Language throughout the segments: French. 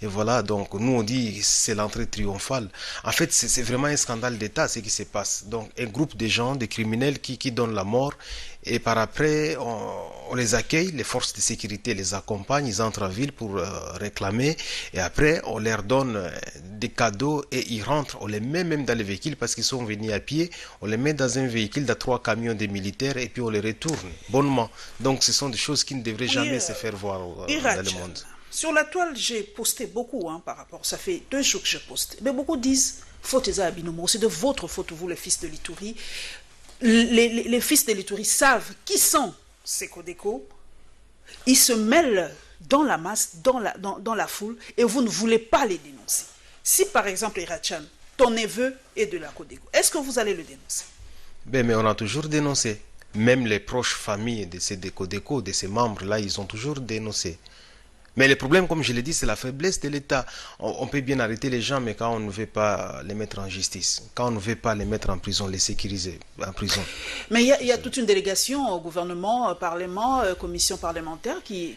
Et voilà, donc nous on dit c'est l'entrée triomphale. En fait, c'est vraiment un scandale d'État ce qui se passe. Donc un groupe de gens, des criminels qui donnent la mort et par après on les accueille, les forces de sécurité les accompagnent, ils entrent en ville pour réclamer et après on leur donne des cadeaux et ils rentrent, on les met même dans les véhicules parce qu'ils sont venus à pied, on les met dans un véhicule, dans 3 camions des militaires et puis on les retourne bonnement. Donc ce sont des choses qui ne devraient jamais se faire voir dans le monde. Sur la toile, j'ai posté beaucoup par rapport, ça fait 2 jours que je poste. Mais beaucoup disent, faute Abinomo, c'est de votre faute, vous, les fils de l'Ituri. Les fils de l'Ituri savent qui sont ces Codeco. Ils se mêlent dans la masse, dans la foule, et vous ne voulez pas les dénoncer. Si par exemple, Irachan, ton neveu est de la Codeco, est-ce que vous allez le dénoncer? Mais on a toujours dénoncé. Même les proches familles de ces Codeco, de ces membres-là, ils ont toujours dénoncé. Mais le problème, comme je l'ai dit, c'est la faiblesse de l'État. On peut bien arrêter les gens, mais quand on ne veut pas les mettre en justice, quand on ne veut pas les mettre en prison, les sécuriser en prison. Mais il y a toute une délégation au gouvernement, parlement, commission parlementaire qui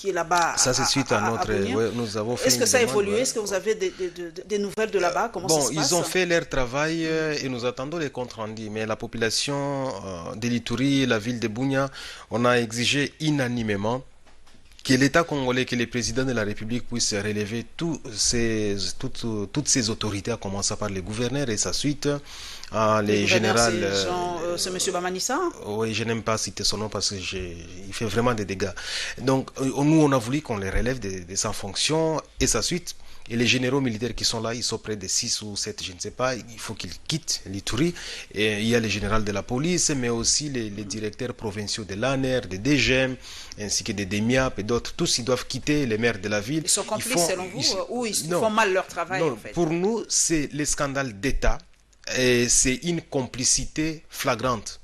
est là-bas. Ça, c'est suite à notre... Ouais, nous avons fait. Est-ce que ça a évolué? Est-ce que vous avez des nouvelles de là-bas? Comment ça se passe? Ils ont fait leur travail et nous attendons les comptes rendus. Mais la population de l'Ituri, la ville de Bunia, on a exigé unanimement que l'État congolais, que le président de la République puisse relever toutes ces autorités, à commencer par le gouverneur et sa suite, les généraux. C'est M. Bamanissa? Oui, je n'aime pas citer son nom parce qu'il fait vraiment des dégâts. Donc, nous, on a voulu qu'on les relève de sa fonction et sa suite. Et les généraux militaires qui sont là, ils sont près de 6 ou 7, je ne sais pas, il faut qu'ils quittent l'Ituri. Et il y a les généraux de la police, mais aussi les directeurs provinciaux de l'ANER, de DGM, ainsi que des DEMIAP et d'autres. Tous, ils doivent quitter les maires de la ville. Ils sont complices selon vous ou ils font mal leur travail non, en fait? Pour nous, c'est le scandale d'État et c'est une complicité flagrante.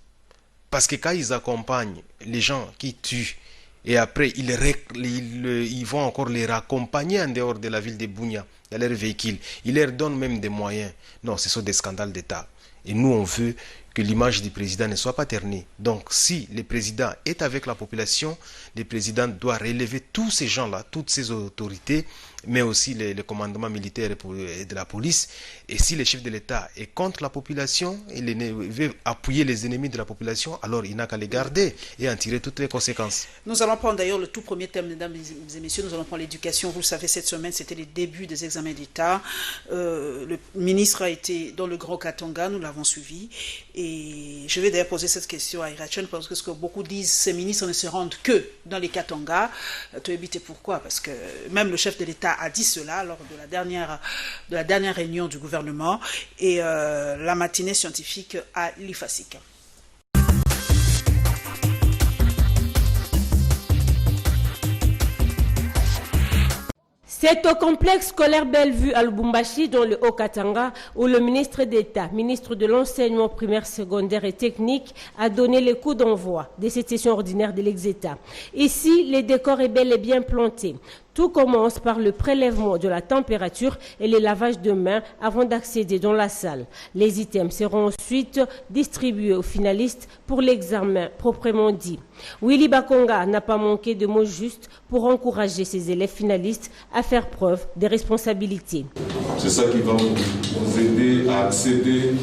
Parce que quand ils accompagnent les gens qui tuent, et après, ils vont encore les raccompagner en dehors de la ville de Bunia, dans leurs véhicules. Ils leur donnent même des moyens. Non, ce sont des scandales d'État. Et nous, on veut que l'image du président ne soit pas ternie. Donc, si le président est avec la population, le président doit relever tous ces gens-là, toutes ces autorités, mais aussi les commandements militaires et de la police. Et si le chef de l'État est contre la population, il veut appuyer les ennemis de la population, alors il n'a qu'à les garder et en tirer toutes les conséquences. Nous allons prendre d'ailleurs le tout premier thème, mesdames et messieurs, nous allons prendre l'éducation. Vous le savez, cette semaine, c'était les débuts des examens d'État. Le ministre a été dans le Grand Katanga, nous l'avons suivi. Et je vais d'ailleurs poser cette question à Irachan, parce que ce que beaucoup disent, ces ministres ne se rendent que dans les Katanga. Tu as évité pourquoi? Parce que même le chef de l'État a dit cela lors de la dernière réunion du gouvernement et la matinée scientifique à l'IFASIC. C'est au complexe scolaire Bellevue à Lubumbashi, dans le Haut-Katanga, où le ministre d'État, ministre de l'Enseignement primaire, secondaire et technique, a donné le coup d'envoi de cette session ordinaire de l'ex-État. Ici, le décor est bel et bien planté. Tout commence par le prélèvement de la température et le lavage de mains avant d'accéder dans la salle. Les items seront ensuite distribués aux finalistes pour l'examen proprement dit. Willy Bakonga n'a pas manqué de mots justes pour encourager ses élèves finalistes à faire preuve de responsabilité. C'est ça qui va vous aider à accéder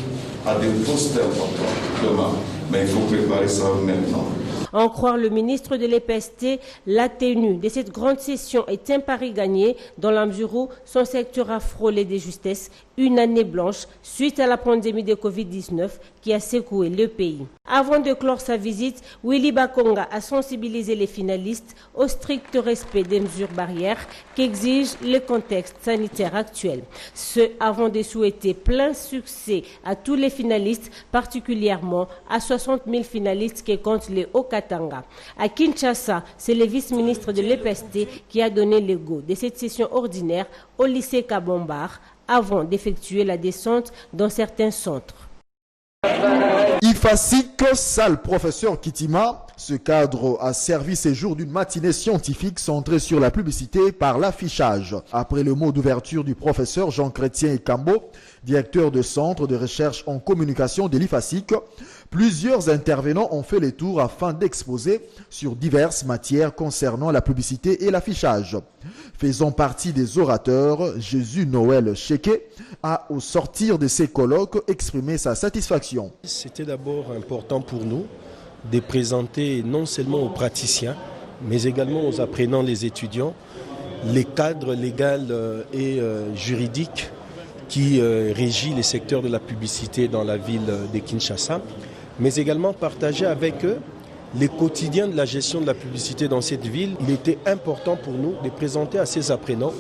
à des postes importants demain. Mais il faut préparer ça maintenant. En croire le ministre de l'EPST, la tenue de cette grande session est un pari gagné dans la mesure où son secteur a frôlé de justesse une année blanche suite à la pandémie de Covid-19 qui a secoué le pays. Avant de clore sa visite, Willy Bakonga a sensibilisé les finalistes au strict respect des mesures barrières qu'exige le contexte sanitaire actuel. Ce avant de souhaiter plein succès à tous les finalistes, particulièrement à 60 000 finalistes qui comptent les Haut-Katanga. À Kinshasa, c'est le vice-ministre de l'EPST qui a donné le go de cette session ordinaire au lycée Kabombar avant d'effectuer la descente dans certains centres. IFASIC, salle professeur Kitima, Ce cadre a servi ces jours d'une matinée scientifique centrée sur la publicité par l'affichage. Après le mot d'ouverture du professeur Jean-Chrétien Ekambo, directeur de centre de recherche en communication de l'IFASIC, plusieurs intervenants ont fait les tours afin d'exposer sur diverses matières concernant la publicité et l'affichage. Faisant partie des orateurs, Jésus Noël Cheke a, au sortir de ces colloques, exprimé sa satisfaction. C'était d'abord important pour nous de présenter non seulement aux praticiens, mais également aux apprenants, les étudiants, les cadres légaux et juridiques qui régit les secteurs de la publicité dans la ville de Kinshasa, mais également partager avec eux les quotidiens de la gestion de la publicité dans cette ville. Il était important pour nous de présenter à ces apprenants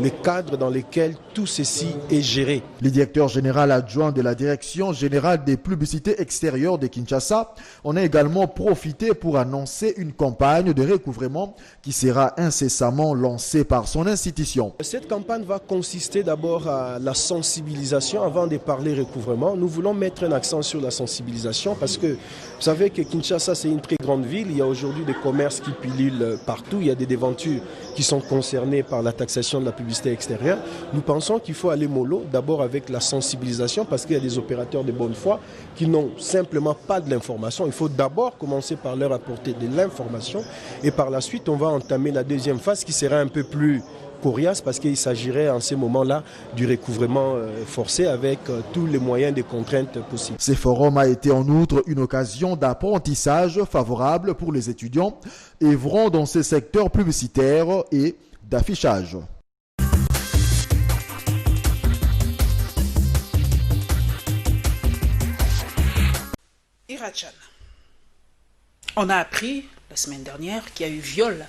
les cadres dans lesquels tout ceci est géré. Le directeur général adjoint de la Direction générale des publicités extérieures de Kinshasa en a également profité pour annoncer une campagne de recouvrement qui sera incessamment lancée par son institution. Cette campagne va consister d'abord à la sensibilisation. Avant de parler recouvrement, nous voulons mettre un accent sur la sensibilisation parce que vous savez que Kinshasa c'est une très grande ville. Il y a aujourd'hui des commerces qui pullulent partout. Il y a des déventures qui sont concernées par la taxation de la publicité extérieure. Nous pensons qu'il faut aller mollo, d'abord avec la sensibilisation, parce qu'il y a des opérateurs de bonne foi qui n'ont simplement pas de l'information. Il faut d'abord commencer par leur apporter de l'information et par la suite, on va entamer la deuxième phase qui sera un peu plus coriace parce qu'il s'agirait en ces moments-là du recouvrement forcé avec tous les moyens de contraintes possibles. Ce forum a été en outre une occasion d'apprentissage favorable pour les étudiants œuvrant dans ces secteurs publicitaires et d'affichage. Irachan, on a appris la semaine dernière qu'il y a eu viol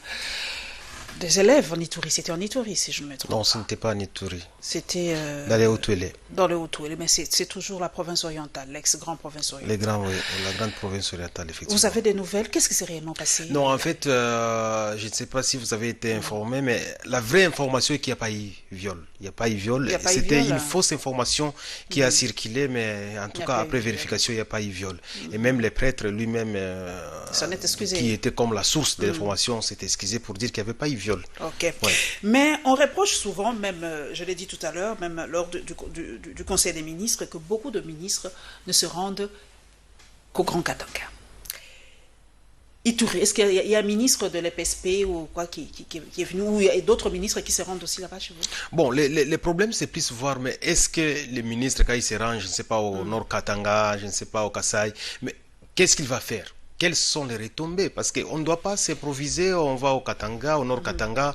des élèves en Ituri. C'était en Ituri, si je ne me trompe pas. Non, ce n'était pas en Ituri. C'était dans les Haut-Touélé. Dans le Haut-Touélé, mais c'est toujours la province orientale, l'ex-grande province orientale. La grande province orientale, effectivement. Vous avez des nouvelles? Qu'est-ce qui s'est réellement passé? Non, en fait, je ne sais pas si vous avez été informé, mais la vraie information est qu'il n'y a pas eu viol. Il n'y a pas eu viol. C'était une fausse information qui a circulé, mais en tout cas, après vérification, il n'y a pas eu viol. Et même les prêtres lui-même, qui était comme la source de l'information, s'est excusé pour dire qu'il n'y avait pas eu viol. Ok. Ouais. Mais on reproche souvent, même, je l'ai dit tout à l'heure, même lors du Conseil des ministres, que beaucoup de ministres ne se rendent qu'au Grand Katanga. Ituri, est-ce qu'il y a un ministre de l'EPSP ou quoi qui est venu, ou il y a d'autres ministres qui se rendent aussi là-bas chez vous? Bon, les problèmes, c'est plus voir, mais est-ce que les ministres, quand ils se rendent, je ne sais pas, au Nord Katanga, je ne sais pas, au Kasaï, mais qu'est-ce qu'il va faire? Quelles sont les retombées? Parce qu'on ne doit pas s'improviser, on va au Katanga, au Nord Katanga,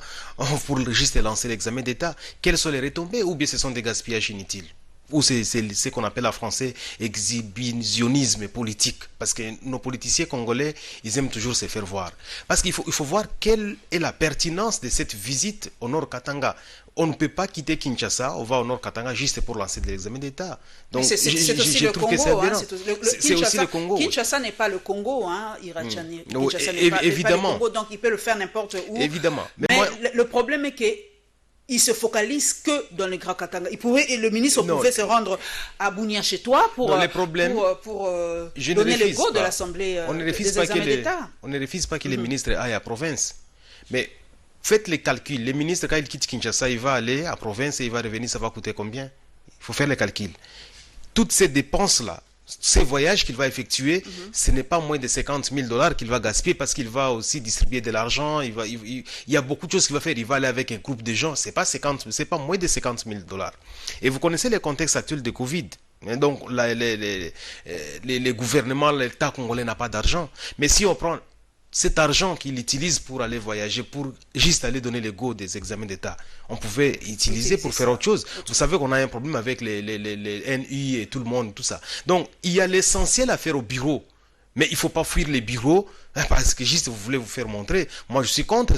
pour juste lancer l'examen d'État. Quelles sont les retombées? Ou bien ce sont des gaspillages inutiles? Ou c'est ce qu'on appelle en français exhibitionnisme politique. Parce que nos politiciens congolais, ils aiment toujours se faire voir. Parce qu'il faut voir quelle est la pertinence de cette visite au Nord Katanga. On ne peut pas quitter Kinshasa, on va au Nord Katanga juste pour lancer de l'examen d'État. Donc, c'est aussi le Congo. C'est aussi le Congo. Kinshasa n'est pas le Congo, hein, Irachan. Évidemment. Pas le Congo, donc il peut le faire n'importe où. Évidemment. Mais le problème est que il se focalise que dans le Grand Katanga. Le ministre pouvait se rendre à Bunia chez toi pour donner le go de l'Assemblée des examens d'État. On ne refuse pas que les ministres aillent à la province. Mais faites les calculs. Les ministres, quand ils quittent Kinshasa, il va aller à la province et il va revenir, ça va coûter combien? Il faut faire les calculs. Toutes ces dépenses-là, ces voyages qu'il va effectuer, ce n'est pas moins de 50 000 $ qu'il va gaspiller parce qu'il va aussi distribuer de l'argent. Il y a beaucoup de choses qu'il va faire. Il va aller avec un groupe de gens. C'est pas moins de 50 000 $. Et vous connaissez le contexte actuel de Covid. Et donc, les gouvernements, l'État congolais n'a pas d'argent. Mais si on prend cet argent qu'il utilise pour aller voyager, pour juste aller donner le go des examens d'État, on pouvait utiliser pour faire autre chose. Vous savez qu'on a un problème avec les NI et tout le monde, tout ça. Donc, il y a l'essentiel à faire au bureau. Mais il ne faut pas fuir les bureaux parce que juste vous voulez vous faire montrer. Moi, je suis contre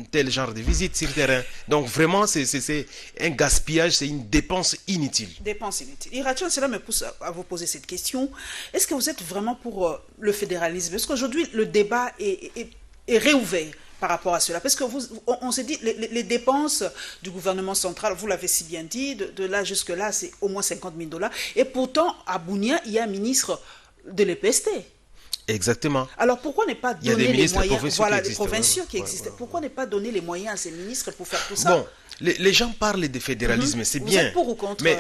tel genre de visite sur le terrain. Donc, vraiment, c'est un gaspillage, c'est une dépense inutile. Dépense inutile. Irachan, cela me pousse à vous poser cette question. Est-ce que vous êtes vraiment pour le fédéralisme? Est-ce qu'aujourd'hui, le débat est réouvert par rapport à cela? Parce que on s'est dit, les dépenses du gouvernement central, vous l'avez si bien dit, de là jusque là, c'est au moins 50 000 $. Et pourtant, à Bunia, il y a un ministre de l'EPST. Exactement. Alors pourquoi ne pas Il y a donner des les ministres moyens, provinciaux voilà, qui des existent, provinciaux ouais, qui ouais, existent. ouais. Pourquoi ne pas donner les moyens à ces ministres pour faire tout ça? Bon, les gens parlent de fédéralisme, c'est Vous bien. êtes pour ou contre? Mais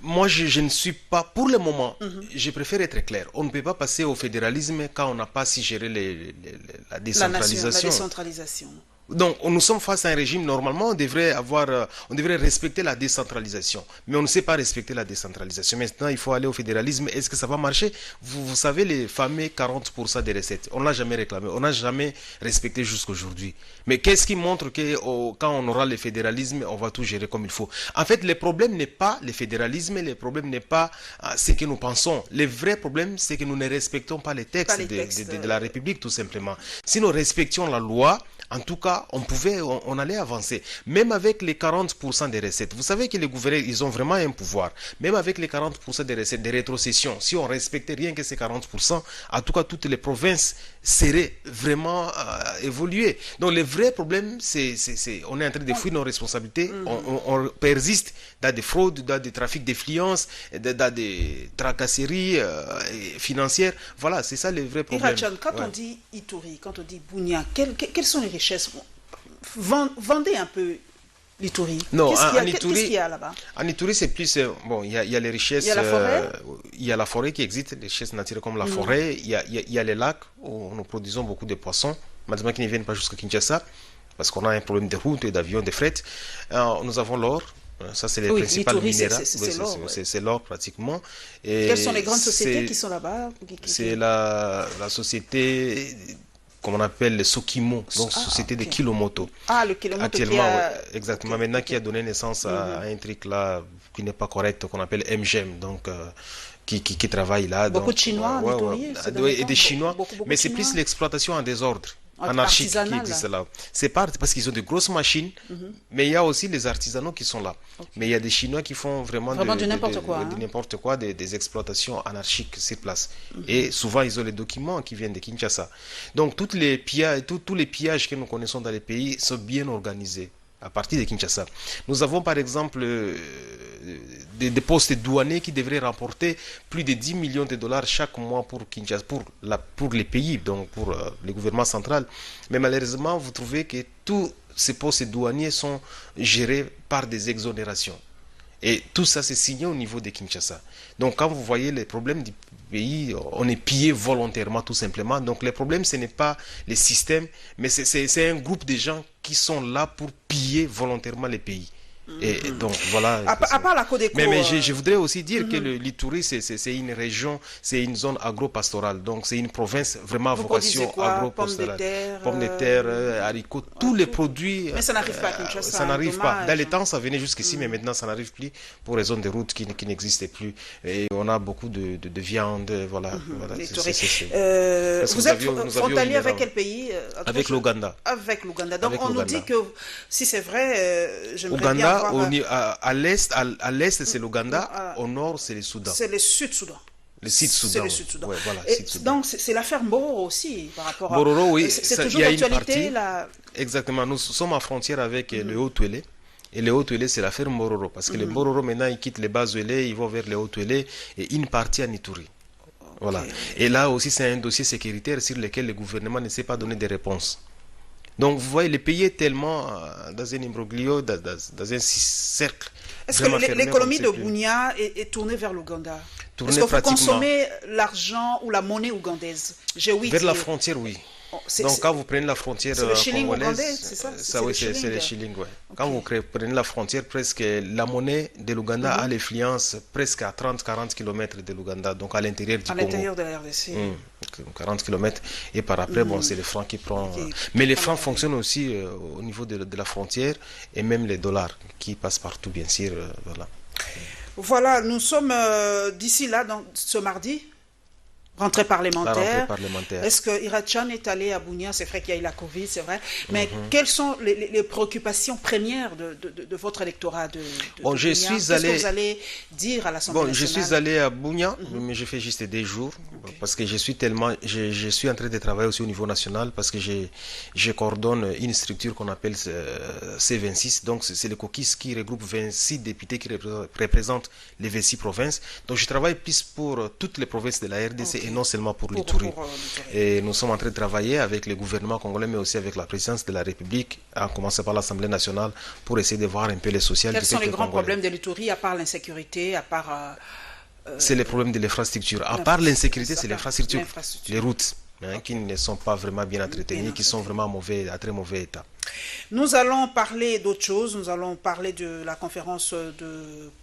moi, je ne suis pas, pour le moment, je préfère être clair. On ne peut pas passer au fédéralisme quand on n'a pas si géré la décentralisation. La décentralisation. Donc, nous sommes face à un régime, normalement, on devrait respecter la décentralisation. Mais on ne sait pas respecter la décentralisation. Maintenant, il faut aller au fédéralisme. Est-ce que ça va marcher? Vous savez, les fameux 40% des recettes, on ne l'a jamais réclamé. On n'a jamais respecté jusqu'aujourd'hui. Mais qu'est-ce qui montre que quand on aura le fédéralisme, on va tout gérer comme il faut? En fait, le problème n'est pas le fédéralisme, le problème n'est pas ce que nous pensons. Le vrai problème, c'est que nous ne respectons pas les textes, de la République, tout simplement. Si nous respections la loi, en tout cas, on allait avancer. Même avec les 40% des recettes. Vous savez que les gouverneurs, ils ont vraiment un pouvoir. Même avec les 40% des recettes, des rétrocessions, si on respectait rien que ces 40%, en tout cas, toutes les provinces seraient vraiment évoluées. Donc, le vrai problème, c'est on est en train de fuir nos responsabilités. On persiste dans des fraudes, dans des trafics d'influence, dans des tracasseries financières. Voilà, c'est ça le vrai problème. Irachan, quand on dit Ituri, quand on dit Bunia, quelles sont les richesses? Vendez un peu l'Ituri. Non, qu'est-ce qu'il y a là-bas? En Ituri, c'est plus... bon, il y a les richesses... Il y a la forêt? Il y a la forêt qui existe, les richesses naturelles comme la forêt. Il y a les lacs où nous produisons beaucoup de poissons, malheureusement qui ne viennent pas jusqu'à Kinshasa, parce qu'on a un problème de route et d'avion, de fret. Nous avons l'or. Ça, c'est les principales minéraux. C'est l'or pratiquement. Et quelles sont les grandes sociétés qui sont là-bas? C'est la société... comme on appelle le Sokimo, donc société de Kilomoto. Ah, le Kilomoto actuellement, exactement. Maintenant, qui a donné naissance à un truc là qui n'est pas correct, qu'on appelle MGM, donc qui travaille là. Beaucoup de Chinois, et des Chinois, mais c'est plus l'exploitation en désordre. Anarchique qui dit cela. C'est pas parce qu'ils ont de grosses machines, mais il y a aussi les artisanaux qui sont là. Mais il y a des Chinois qui font vraiment du n'importe quoi. N'importe quoi, des exploitations anarchiques sur place. Et souvent, ils ont les documents qui viennent de Kinshasa. Donc, tous les pillages que nous connaissons dans les pays sont bien organisés à partir de Kinshasa. Nous avons par exemple des postes douaniers qui devraient rapporter plus de 10 millions de dollars chaque mois pour Kinshasa, pour les pays, donc pour le gouvernement central. Mais malheureusement, vous trouvez que tous ces postes douaniers sont gérés par des exonérations. Et tout ça, c'est signé au niveau de Kinshasa. Donc, quand vous voyez les problèmes du pays, on est pillé volontairement, tout simplement. Donc, le problème, ce n'est pas les systèmes, mais c'est un groupe de gens qui sont là pour piller volontairement les pays. Et donc, voilà. À part la Codeco, mais je voudrais aussi dire que l'Ituri, c'est une région, c'est une zone agro-pastorale. Donc, c'est une province vraiment à vocation agro-pastorale. Pommes de terre, haricots, tous les produits. Mais ça n'arrive pas à Kinshasa. Ça n'arrive pas. Dans les temps, ça venait jusqu'ici, mais maintenant, ça n'arrive plus pour raison des routes qui n'existaient plus. Et on a beaucoup de viande. Voilà. Vous êtes frontalier avec quel pays? Avec l'Ouganda. Avec l'Ouganda. Donc, on nous dit que, si c'est vrai, j'aimerais bien. À l'est, c'est l'Ouganda. Au nord, c'est le Soudan. C'est le Sud-Soudan. Le Sud-Soudan. Ouais, voilà, donc, c'est l'affaire Mororo aussi, par rapport à... Mororo, oui. C'est toujours d'actualité. Exactement. Nous sommes en frontière avec le Haut-Touélé. Et le Haut-Touélé, c'est l'affaire Mororo. Parce que les Mororo, maintenant, ils quittent les Bas-Ouélé, ils vont vers le Haut-Touélé et une partie en Ituri. Voilà. Et là aussi, c'est un dossier sécuritaire sur lequel le gouvernement ne sait pas donner des réponses. Donc, vous voyez, le pays est tellement dans un imbroglio, dans un cercle. Est-ce que l'économie de Bunia est tournée vers l'Ouganda? Est-ce que vous consommez l'argent ou la monnaie ougandaise? Vers la frontière, oui. Donc, quand vous prenez la frontière c'est le shilling ougandais, c'est ça? Oui, c'est le shilling, ouais. Okay. Quand vous prenez la frontière, presque la monnaie de l'Ouganda a l'influence presque à 30-40 km de l'Ouganda, donc à l'intérieur du Congo. À l'intérieur de la RDC. 40 km. Et par après, bon, c'est le franc qui prend. Mais les francs fonctionnent aussi au niveau de la frontière et même les dollars qui passent partout, bien sûr. Voilà. Voilà, nous sommes d'ici là, donc, ce mardi. Rentrée parlementaire. Est-ce que Irachan est allé à Bunia? C'est vrai qu'il y a eu la Covid, c'est vrai. Mais quelles sont les préoccupations premières de votre électorat de Bunia? Qu'est-ce que vous allez dire à l'Assemblée nationale? Je suis allé à Bunia, mais je fais juste des jours. Parce que je suis en train de travailler aussi au niveau national parce que je coordonne une structure qu'on appelle C26. Donc, c'est le caucus qui regroupe 26 députés qui représentent les 26 provinces. Donc, je travaille plus pour toutes les provinces de la RDC et non seulement pour l'Ituri. Et nous sommes en train de travailler avec le gouvernement congolais, mais aussi avec la présidence de la République, à commencer par l'Assemblée nationale, pour essayer de voir un peu les social. Quels sont les grands problèmes de l'Ituri, à part l'insécurité, à part... c'est les problèmes de l'infrastructure. À part l'insécurité, c'est l'infrastructure, les routes. Qui ne sont pas vraiment bien entretenus, qui sont vraiment à très mauvais état. Nous allons parler d'autre chose. Nous allons parler de la conférence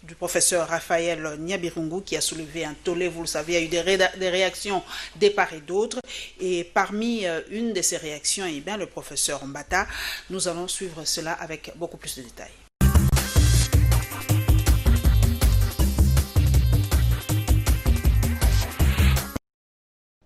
du professeur Raphaël Nyabirungu qui a soulevé un tollé. Vous le savez, il y a eu des réactions des part et d'autres. Et parmi une de ces réactions, eh bien, le professeur Mbata. Nous allons suivre cela avec beaucoup plus de détails.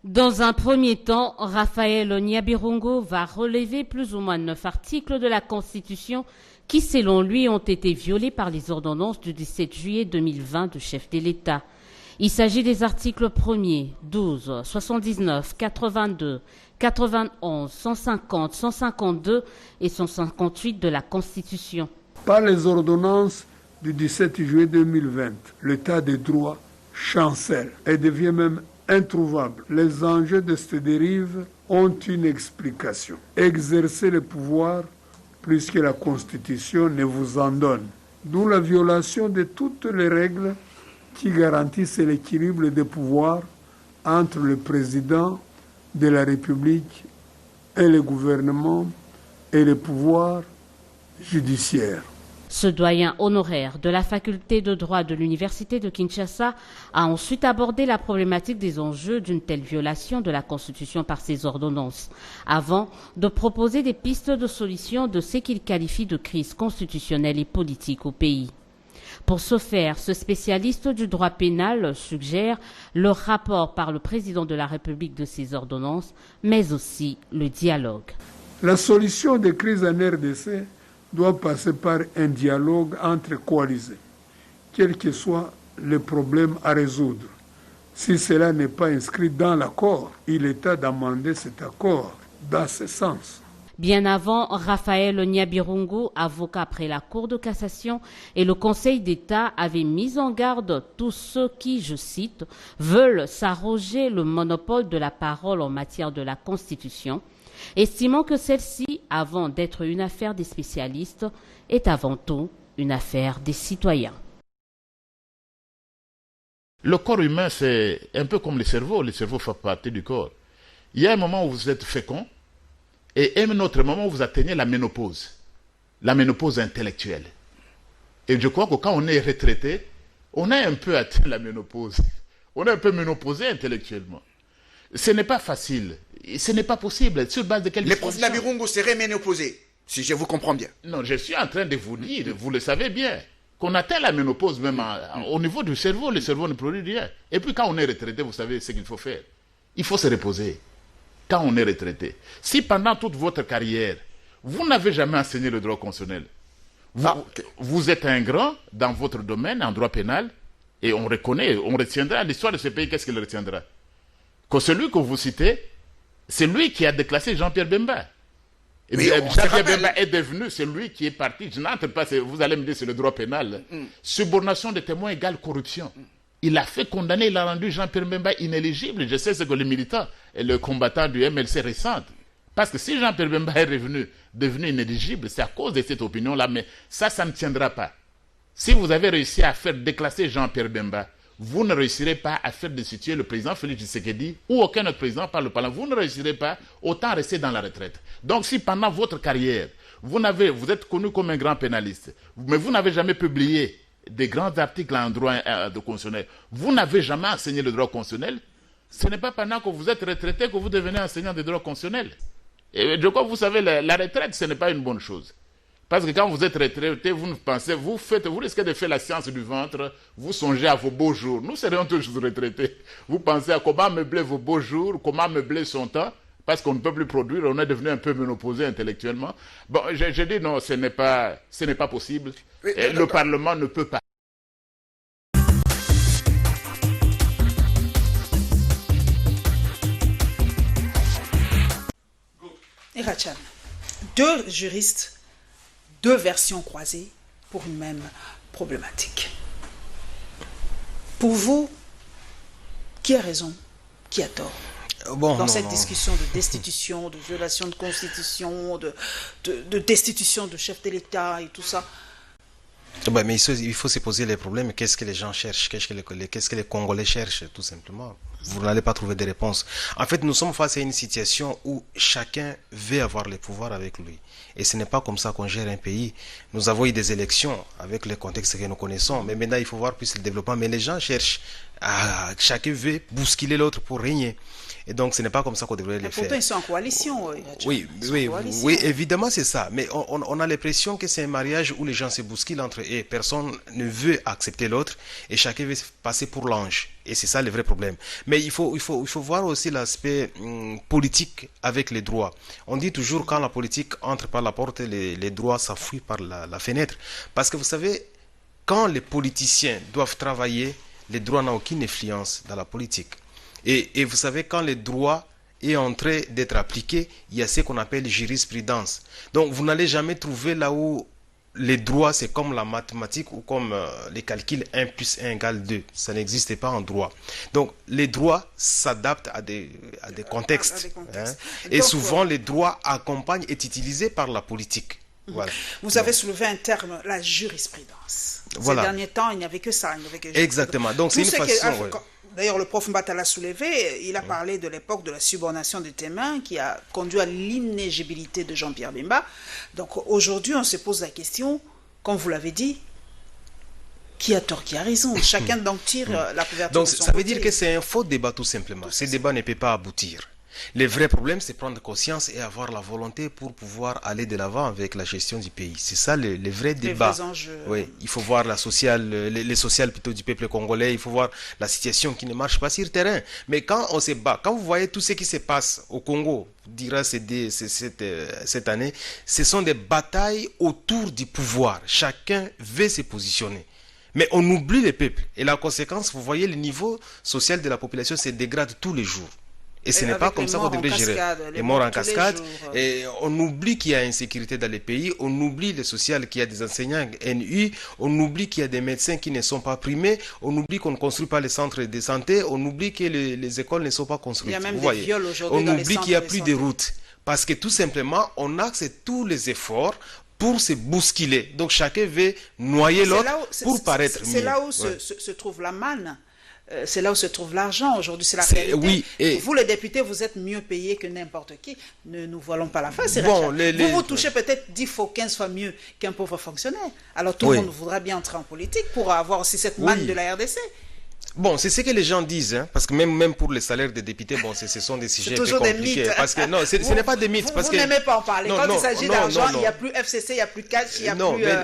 Dans un premier temps, Raphaël Nyabirungu va relever plus ou moins 9 articles de la Constitution qui, selon lui, ont été violés par les ordonnances du 17 juillet 2020 du chef de l'État. Il s'agit des articles 1er, 12, 79, 82, 91, 150, 152 et 158 de la Constitution. Par les ordonnances du 17 juillet 2020, l'état de droit chancelle et devient même introuvable. Les enjeux de cette dérive ont une explication. Exercer le pouvoir plus que la Constitution ne vous en donne. D'où la violation de toutes les règles qui garantissent l'équilibre des pouvoirs entre le président de la République et le gouvernement et le pouvoir judiciaire. Ce doyen honoraire de la faculté de droit de l'Université de Kinshasa a ensuite abordé la problématique des enjeux d'une telle violation de la Constitution par ces ordonnances, avant de proposer des pistes de solution de ce qu'il qualifie de crise constitutionnelle et politique au pays. Pour ce faire, ce spécialiste du droit pénal suggère le rapport par le président de la République de ces ordonnances, mais aussi le dialogue. La solution des crises en RDC doit passer par un dialogue entre coalisés, quel que soit le problème à résoudre. Si cela n'est pas inscrit dans l'accord, il est temps d'amender cet accord dans ce sens. Bien avant, Raphaël Nyabirungu, avocat près la Cour de cassation et le Conseil d'État avaient mis en garde tous ceux qui, je cite, veulent s'arroger le monopole de la parole en matière de la Constitution, estimant que celle-ci, avant d'être une affaire des spécialistes, est avant tout une affaire des citoyens. Le corps humain, c'est un peu comme le cerveau fait partie du corps. Il y a un moment où vous êtes fécond et un autre moment où vous atteignez la ménopause intellectuelle. Et je crois que quand on est retraité, on a un peu atteint la ménopause. On est un peu ménopausé intellectuellement. Ce n'est pas facile. Ce n'est pas possible. Sur base de quelle disposition? Le professeur Nyabirungu serait ménopausé, si je vous comprends bien. Non, je suis en train de vous dire, vous le savez bien, qu'on atteint la ménopause même au niveau du cerveau. Le cerveau ne produit rien. Et puis quand on est retraité, vous savez ce qu'il faut faire. Il faut se reposer. Quand on est retraité. Si pendant toute votre carrière, vous n'avez jamais enseigné le droit constitutionnel, vous êtes un grand dans votre domaine, en droit pénal, et on reconnaît, on retiendra l'histoire de ce pays, qu'est-ce qu'il retiendra? Que celui que vous citez, c'est lui qui a déclassé Jean-Pierre Bemba. Et Jean-Pierre Bemba est devenu celui qui est parti. Je n'entre pas, vous allez me dire c'est le droit pénal. Subornation des témoins égale corruption. Il a fait condamner, il a rendu Jean-Pierre Bemba inéligible. Je sais ce que les militants et les combattants du MLC ressentent. Parce que si Jean-Pierre Bemba est devenu inéligible, c'est à cause de cette opinion-là. Mais ça ne tiendra pas. Si vous avez réussi à faire déclasser Jean-Pierre Bemba, vous ne réussirez pas à faire destituer le président Félix Tshisekedi ou aucun autre président par le Parlement. Vous ne réussirez pas, autant rester dans la retraite. Donc si pendant votre carrière, vous êtes connu comme un grand pénaliste, mais vous n'avez jamais publié des grands articles en droit constitutionnel, vous n'avez jamais enseigné le droit constitutionnel, ce n'est pas pendant que vous êtes retraité que vous devenez enseignant de droit constitutionnel. Et je crois que vous savez, la retraite, ce n'est pas une bonne chose. Parce que quand vous êtes retraité, vous risquez de faire la science du ventre, vous songez à vos beaux jours. Nous serions toujours retraités. Vous pensez à comment meubler vos beaux jours, comment meubler son temps, parce qu'on ne peut plus produire, on est devenu un peu ménopausé intellectuellement. Bon, je dis non, ce n'est pas possible. Oui, le Parlement ne peut pas. Irachan, deux juristes, deux versions croisées pour une même problématique. Pour vous, qui a raison? Qui a tort dans cette discussion de destitution, de violation de constitution, de destitution de chef de l'État et tout ça? Mais il faut se poser les problèmes. Qu'est-ce que les gens cherchent? Qu'est-ce que les Congolais cherchent, tout simplement? Vous n'allez pas trouver des réponses. En fait, nous sommes face à une situation où chacun veut avoir le pouvoir avec lui. Et ce n'est pas comme ça qu'on gère un pays. Nous avons eu des élections avec le contexte que nous connaissons. Mais maintenant, il faut voir plus le développement. Mais les gens cherchent. Chacun veut bousculer l'autre pour régner. Et donc, ce n'est pas comme ça qu'on devrait le faire. Pourtant, ils sont en coalition. Oui, évidemment, c'est ça. Mais on a l'impression que c'est un mariage où les gens se bousculent entre eux. Personne ne veut accepter l'autre et chacun veut passer pour l'ange. Et c'est ça le vrai problème. Mais il faut voir aussi l'aspect politique avec les droits. On dit toujours quand la politique entre par la porte, les droits s'enfuient par la fenêtre. Parce que vous savez, quand les politiciens doivent travailler, les droits n'ont aucune influence dans la politique. Et vous savez, quand le droit est en train d'être appliqué, il y a ce qu'on appelle jurisprudence. Donc, vous n'allez jamais trouver là où les droits, c'est comme la mathématique ou comme les calculs 1 plus 1 égale 2. Ça n'existe pas en droit. Donc, les droits s'adaptent à des contextes. Et donc, souvent, les droits accompagnent et est utilisé par la politique. Voilà. Vous avez soulevé un terme, la jurisprudence. Ces derniers temps, il n'y avait que ça. Exactement. Donc, c'est une façon... D'ailleurs, le prof Mbata l'a soulevé, il a parlé de l'époque de la subornation de témoins qui a conduit à l'inéligibilité de Jean-Pierre Bemba. Donc aujourd'hui, on se pose la question, comme vous l'avez dit, qui a tort, qui a raison? Chacun donc tire la couverture donc, de son ça veut côté. dire que c'est un faux débat tout simplement. Ce débat ne peut pas aboutir. Le vrai problème, c'est prendre conscience et avoir la volonté pour pouvoir aller de l'avant avec la gestion du pays. C'est ça le vrai débat. Vrais enjeux. Oui, il faut voir les sociales plutôt du peuple congolais. Il faut voir la situation qui ne marche pas sur le terrain. Mais quand on se bat, quand vous voyez tout ce qui se passe au Congo, dira cette année, ce sont des batailles autour du pouvoir. Chacun veut se positionner. Mais on oublie le peuple. Et la conséquence, vous voyez, le niveau social de la population se dégrade tous les jours. Et ce n'est pas comme ça qu'on devrait gérer. Les morts en cascade. Et on oublie qu'il y a insécurité dans les pays. On oublie le social, qu'il y a des enseignants NU. On oublie qu'il y a des médecins qui ne sont pas primés. On oublie qu'on ne construit pas les centres de santé. On oublie que les écoles ne sont pas construites. Il y a même des viols aujourd'hui dans les centres de santé. On oublie qu'il n'y a plus de routes. Parce que tout simplement, on axe tous les efforts pour se bousculer. Donc chacun veut noyer l'autre pour paraître mieux. C'est là où se trouve la manne. C'est là où se trouve l'argent. Aujourd'hui, c'est la réalité. Oui, vous, les députés, vous êtes mieux payés que n'importe qui. Ne nous voilons pas la face. Vous touchez peut-être 10 fois, 15 fois mieux qu'un pauvre fonctionnaire. Alors tout le monde voudra bien entrer en politique pour avoir aussi cette manne de la RDC. Bon, c'est ce que les gens disent, hein, parce que même pour les salaires des députés, ce sont des sujets un peu compliqués. Parce que non, ce n'est pas des mythes. Vous n'aimez pas en parler. Quand il s'agit d'argent, il n'y a plus FCC, il n'y a plus cash, il n'y a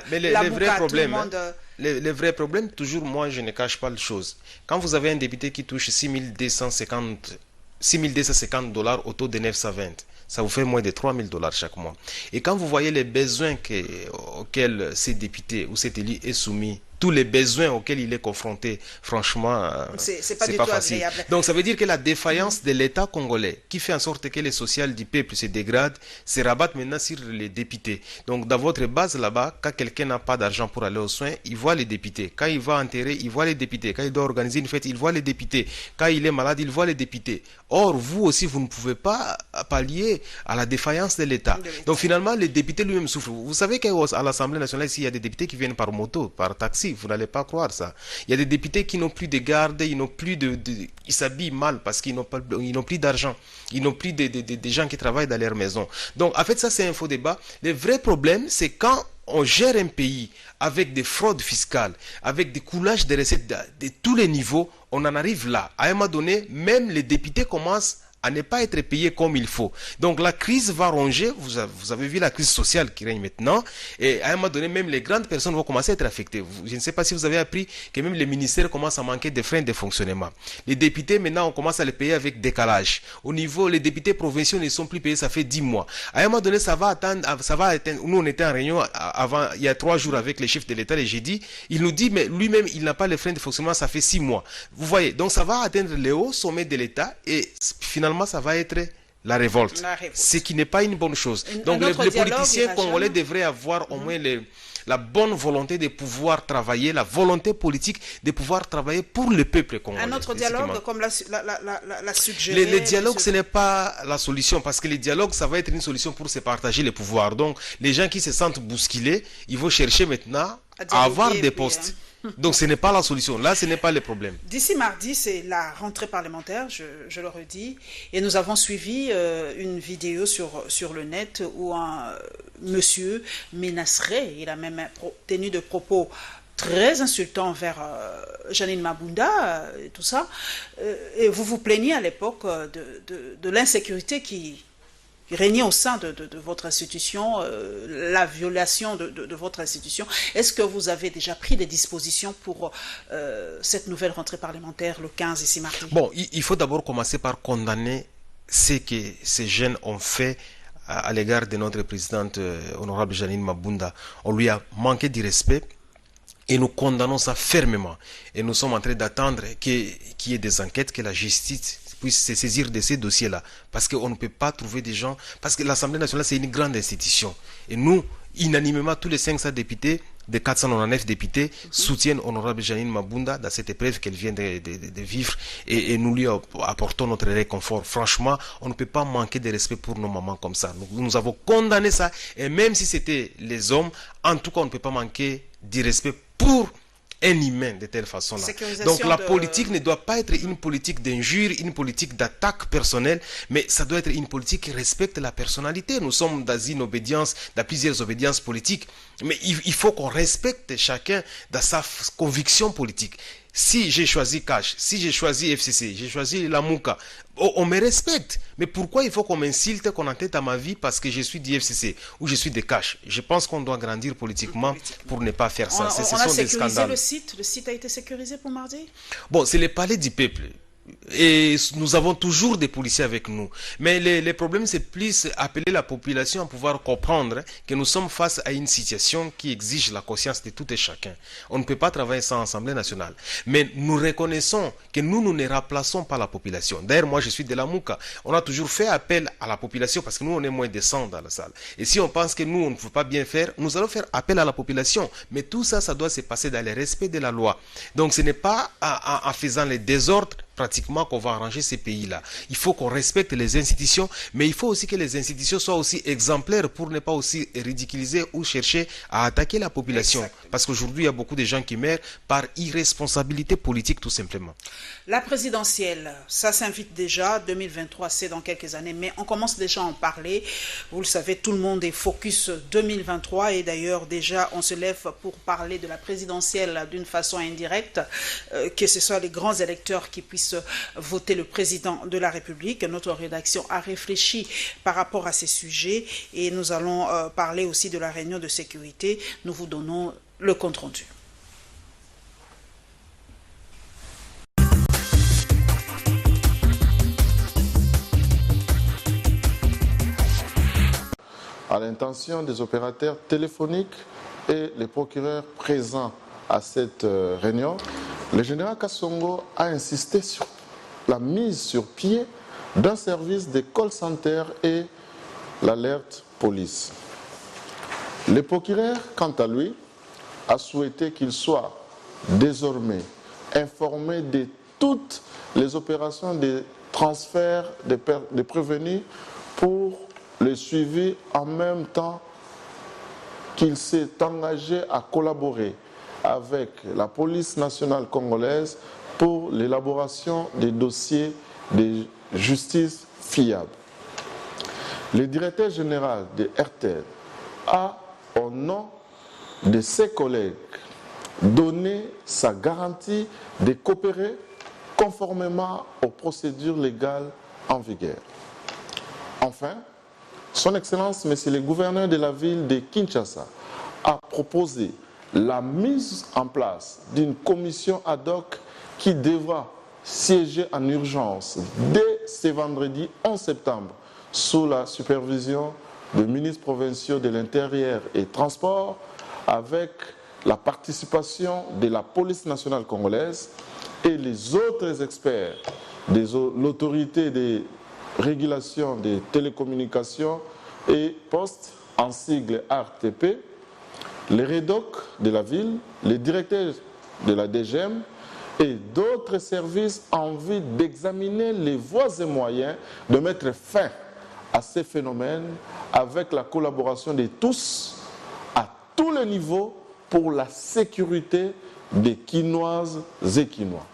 plus la bouca, tout le monde... Les vrais problèmes, toujours, moi, je ne cache pas les choses. Quand vous avez un député qui touche 6250 $ au taux de 920, ça vous fait moins de 3000 $ chaque mois. Et quand vous voyez les besoins auxquels ces députés ou cet élu est soumis, tous les besoins auxquels il est confronté, franchement, c'est pas facile. Agréable. Donc ça veut dire que la défaillance de l'État congolais, qui fait en sorte que les social du peuple se dégradent, se rabattent maintenant sur les députés. Donc dans votre base là-bas, quand quelqu'un n'a pas d'argent pour aller aux soins, il voit les députés. Quand il va enterrer, il voit les députés. Quand il doit organiser une fête, il voit les députés. Quand il est malade, il voit les députés. Or, vous aussi, vous ne pouvez pas pallier à la défaillance de l'État. Donc finalement, les députés lui-même souffrent. Vous savez qu'à l'Assemblée nationale, ici, il y a des députés qui viennent par moto, par taxi. Vous n'allez pas croire ça. Il y a des députés qui n'ont plus de garde, ils n'ont plus ils s'habillent mal parce qu'ils n'ont plus d'argent. Ils n'ont plus de gens qui travaillent dans leur maison. Donc, en fait, ça, c'est un faux débat. Le vrai problème, c'est quand on gère un pays avec des fraudes fiscales, avec des coulages de recettes de tous les niveaux, on en arrive là. À un moment donné, même les députés commencent à ne pas être payés comme il faut. Donc la crise va ronger, vous avez vu la crise sociale qui règne maintenant, et à un moment donné, même les grandes personnes vont commencer à être affectées. Je ne sais pas si vous avez appris que même les ministères commencent à manquer de freins de fonctionnement. Les députés, maintenant, on commence à les payer avec décalage. Au niveau, les députés provinciaux ne sont plus payés, ça fait 10 mois. À un moment donné, ça va atteindre, nous on était en réunion avant, il y a 3 jours avec les chefs de l'État, et j'ai dit, il nous dit, mais lui-même, il n'a pas les freins de fonctionnement, ça fait 6 mois. Vous voyez, donc ça va atteindre les hauts sommets de l'État, et finalement, ça va être la révolte. Ce qui n'est pas une bonne chose. Donc les politiciens congolais devraient avoir au moins la bonne volonté de pouvoir travailler, la volonté politique de pouvoir travailler pour le peuple congolais. Un autre dialogue, comme l'a suggéré. Les dialogues, ce n'est pas la solution, parce que les dialogues, ça va être une solution pour se partager les pouvoirs. Donc, les gens qui se sentent bousculés, ils vont chercher maintenant à avoir des postes. Donc ce n'est pas la solution, là ce n'est pas le problème. D'ici mardi, c'est la rentrée parlementaire, je le redis, et nous avons suivi une vidéo sur le net où un monsieur menacerait, il a même tenu de propos très insultants vers Janine Mabunda et tout ça, et vous vous plaignez à l'époque de l'insécurité qui régnait au sein de votre institution, la violation de votre institution. Est-ce que vous avez déjà pris des dispositions pour cette nouvelle rentrée parlementaire le 15 ici mardi? Bon, il faut d'abord commencer par condamner ce que ces jeunes ont fait à l'égard de notre présidente honorable Janine Mabunda. On lui a manqué de respect et nous condamnons ça fermement. Et nous sommes en train d'attendre qu'il y ait des enquêtes, que la justice puisse se saisir de ces dossiers-là. Parce qu'on ne peut pas trouver des gens... Parce que l'Assemblée nationale, c'est une grande institution. Et nous, unanimement, tous les 500 députés, des 499 députés, soutiennent honorable Janine Mabunda dans cette épreuve qu'elle vient de vivre. Et nous lui apportons notre réconfort. Franchement, on ne peut pas manquer de respect pour nos mamans comme ça. Nous avons condamné ça. Et même si c'était les hommes, en tout cas, on ne peut pas manquer de respect pour un humain de telle façon-là. Donc la politique ne doit pas être une politique d'injure, une politique d'attaque personnelle, mais ça doit être une politique qui respecte la personnalité. Nous sommes dans une obédience, dans plusieurs obédiences politiques, mais il faut qu'on respecte chacun dans sa conviction politique. Si j'ai choisi Cash, si j'ai choisi FCC, j'ai choisi la Mouka, on me respecte. Mais pourquoi il faut qu'on m'insulte, qu'on entête à ma vie parce que je suis du FCC ou je suis de Cash? Je pense qu'on doit grandir politiquement pour ne pas faire ça. Ce sont des scandales. Le site a été sécurisé pour mardi? Bon, c'est le palais du peuple. Et nous avons toujours des policiers avec nous. Mais les problèmes, c'est plus appeler la population à pouvoir comprendre que nous sommes face à une situation qui exige la conscience de tout et chacun. On ne peut pas travailler sans Assemblée nationale. Mais nous reconnaissons que nous ne remplaçons pas la population. D'ailleurs, moi, je suis de la Mouka. On a toujours fait appel à la population parce que nous, on est moins de 100 dans la salle. Et si on pense que nous, on ne peut pas bien faire, nous allons faire appel à la population. Mais tout ça, ça doit se passer dans le respect de la loi. Donc, ce n'est pas en faisant les désordres pratiquement qu'on va arranger ces pays-là. Il faut qu'on respecte les institutions, mais il faut aussi que les institutions soient aussi exemplaires pour ne pas aussi ridiculiser ou chercher à attaquer la population. Exactement. Parce qu'aujourd'hui, il y a beaucoup de gens qui meurent par irresponsabilité politique, tout simplement. La présidentielle, ça s'invite déjà, 2023, c'est dans quelques années, mais on commence déjà à en parler. Vous le savez, tout le monde est focus 2023 et d'ailleurs, déjà, on se lève pour parler de la présidentielle d'une façon indirecte, que ce soit les grands électeurs qui puissent voter le président de la République. Notre rédaction a réfléchi par rapport à ces sujets et nous allons parler aussi de la réunion de sécurité. Nous vous donnons le compte-rendu. À l'intention des opérateurs téléphoniques et les procureurs présents à cette réunion, le général Kassongo a insisté sur la mise sur pied d'un service de call center et l'alerte police. Le procureur, quant à lui, a souhaité qu'il soit désormais informé de toutes les opérations de transfert des prévenus pour le suivi en même temps qu'il s'est engagé à collaborer avec la police nationale congolaise pour l'élaboration des dossiers de justice fiables. Le directeur général de RTL a, au nom de ses collègues, donné sa garantie de coopérer conformément aux procédures légales en vigueur. Enfin, Son Excellence, Monsieur le gouverneur de la ville de Kinshasa, a proposé la mise en place d'une commission ad hoc qui devra siéger en urgence dès ce vendredi 11 septembre sous la supervision des ministres provinciaux de l'Intérieur et Transport avec la participation de la police nationale congolaise et les autres experts de l'autorité de régulation des télécommunications et postes en sigle RTP les rédocs de la ville, les directeurs de la DGM et d'autres services en vue d'examiner les voies et moyens de mettre fin à ces phénomènes avec la collaboration de tous, à tous les niveaux, pour la sécurité des Quinoises et Quinois.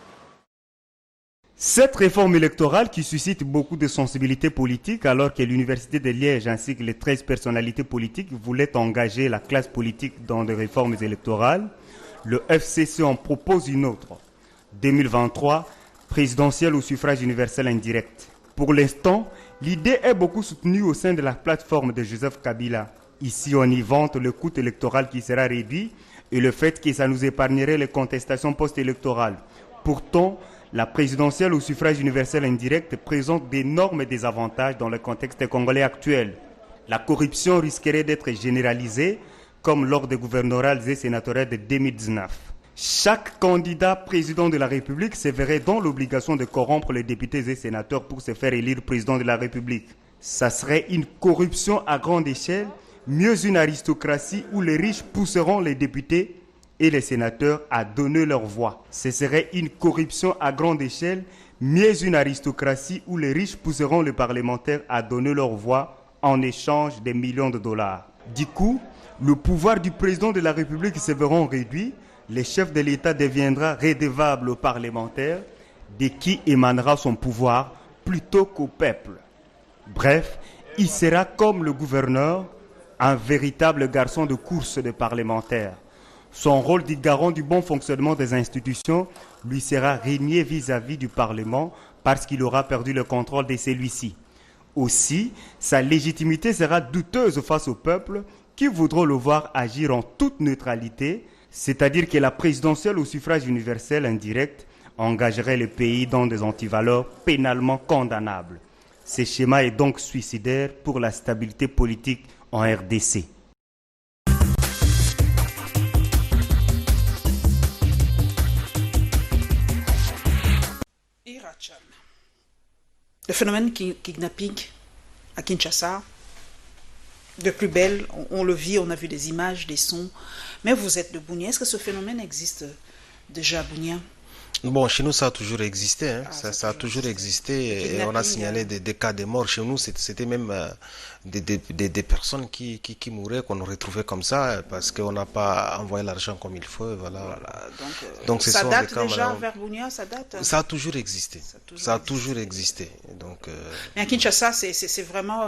Cette réforme électorale qui suscite beaucoup de sensibilité politique alors que l'Université de Liège ainsi que les 13 personnalités politiques voulaient engager la classe politique dans des réformes électorales, le FCC en propose une autre. 2023, présidentielle au suffrage universel indirect. Pour l'instant, l'idée est beaucoup soutenue au sein de la plateforme de Joseph Kabila. Ici, on y vante le coût électoral qui sera réduit et le fait que ça nous épargnerait les contestations post-électorales. Pourtant, la présidentielle au suffrage universel indirect présente d'énormes désavantages dans le contexte congolais actuel. La corruption risquerait d'être généralisée, comme lors des gouverneurales et sénatoriales de 2019. Chaque candidat président de la République se verrait dans l'obligation de corrompre les députés et sénateurs pour se faire élire président de la République. Ça serait une corruption à grande échelle, mieux une aristocratie où les riches pousseront les députés et les sénateurs à donner leur voix. Ce serait une corruption à grande échelle, mieux une aristocratie où les riches pousseront les parlementaires à donner leur voix en échange des millions de dollars. Du coup, le pouvoir du président de la République se verra réduit, le chef de l'État deviendra redevable aux parlementaires, de qui émanera son pouvoir plutôt qu'au peuple. Bref, il sera comme le gouverneur, un véritable garçon de course des parlementaires. Son rôle de garant du bon fonctionnement des institutions lui sera régné vis-à-vis du Parlement parce qu'il aura perdu le contrôle de celui-ci. Aussi, sa légitimité sera douteuse face au peuple qui voudront le voir agir en toute neutralité, c'est-à-dire que la présidentielle au suffrage universel indirect engagerait le pays dans des antivaleurs pénalement condamnables. Ce schéma est donc suicidaire pour la stabilité politique en RDC. Le phénomène kidnapping à Kinshasa, de plus belle, on le vit, on a vu des images, des sons. Mais vous êtes de Bunia. Est-ce que ce phénomène existe déjà à Bunia? Bon, chez nous, ça a toujours existé. Hein. Ça a toujours existé. Et on a signalé des cas de mort. Chez nous, c'était même des personnes qui mouraient, qu'on aurait trouvé comme ça, parce qu'on n'a pas envoyé l'argent comme il faut. Voilà. Donc ça date déjà vers Bunia, ça date? Ça a toujours existé. Ça a toujours existé. Donc, mais à Kinshasa, c'est vraiment...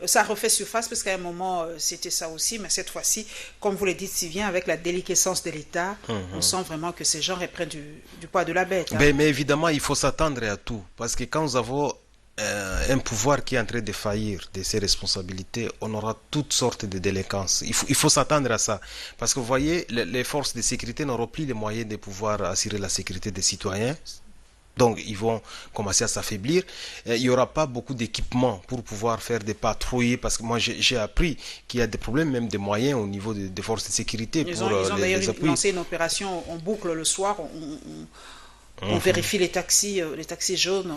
ça refait surface, parce qu'à un moment, c'était ça aussi. Mais cette fois-ci, comme vous le dites si bien, avec la déliquescence de l'État, on sent vraiment que ces gens reprennent du poids de la bête. Hein. Mais évidemment, il faut s'attendre à tout. Parce que quand nous avons un pouvoir qui est en train de faillir de ses responsabilités, on aura toutes sortes de délinquances. Il faut s'attendre à ça. Parce que vous voyez, les forces de sécurité n'auront plus les moyens de pouvoir assurer la sécurité des citoyens. Donc, ils vont commencer à s'affaiblir. Il n'y aura pas beaucoup d'équipements pour pouvoir faire des patrouilles. Parce que moi, j'ai appris qu'il y a des problèmes, même de moyens au niveau des forces de sécurité. Ils ont d'ailleurs lancé une opération, on boucle le soir, on vérifie les taxis jaunes.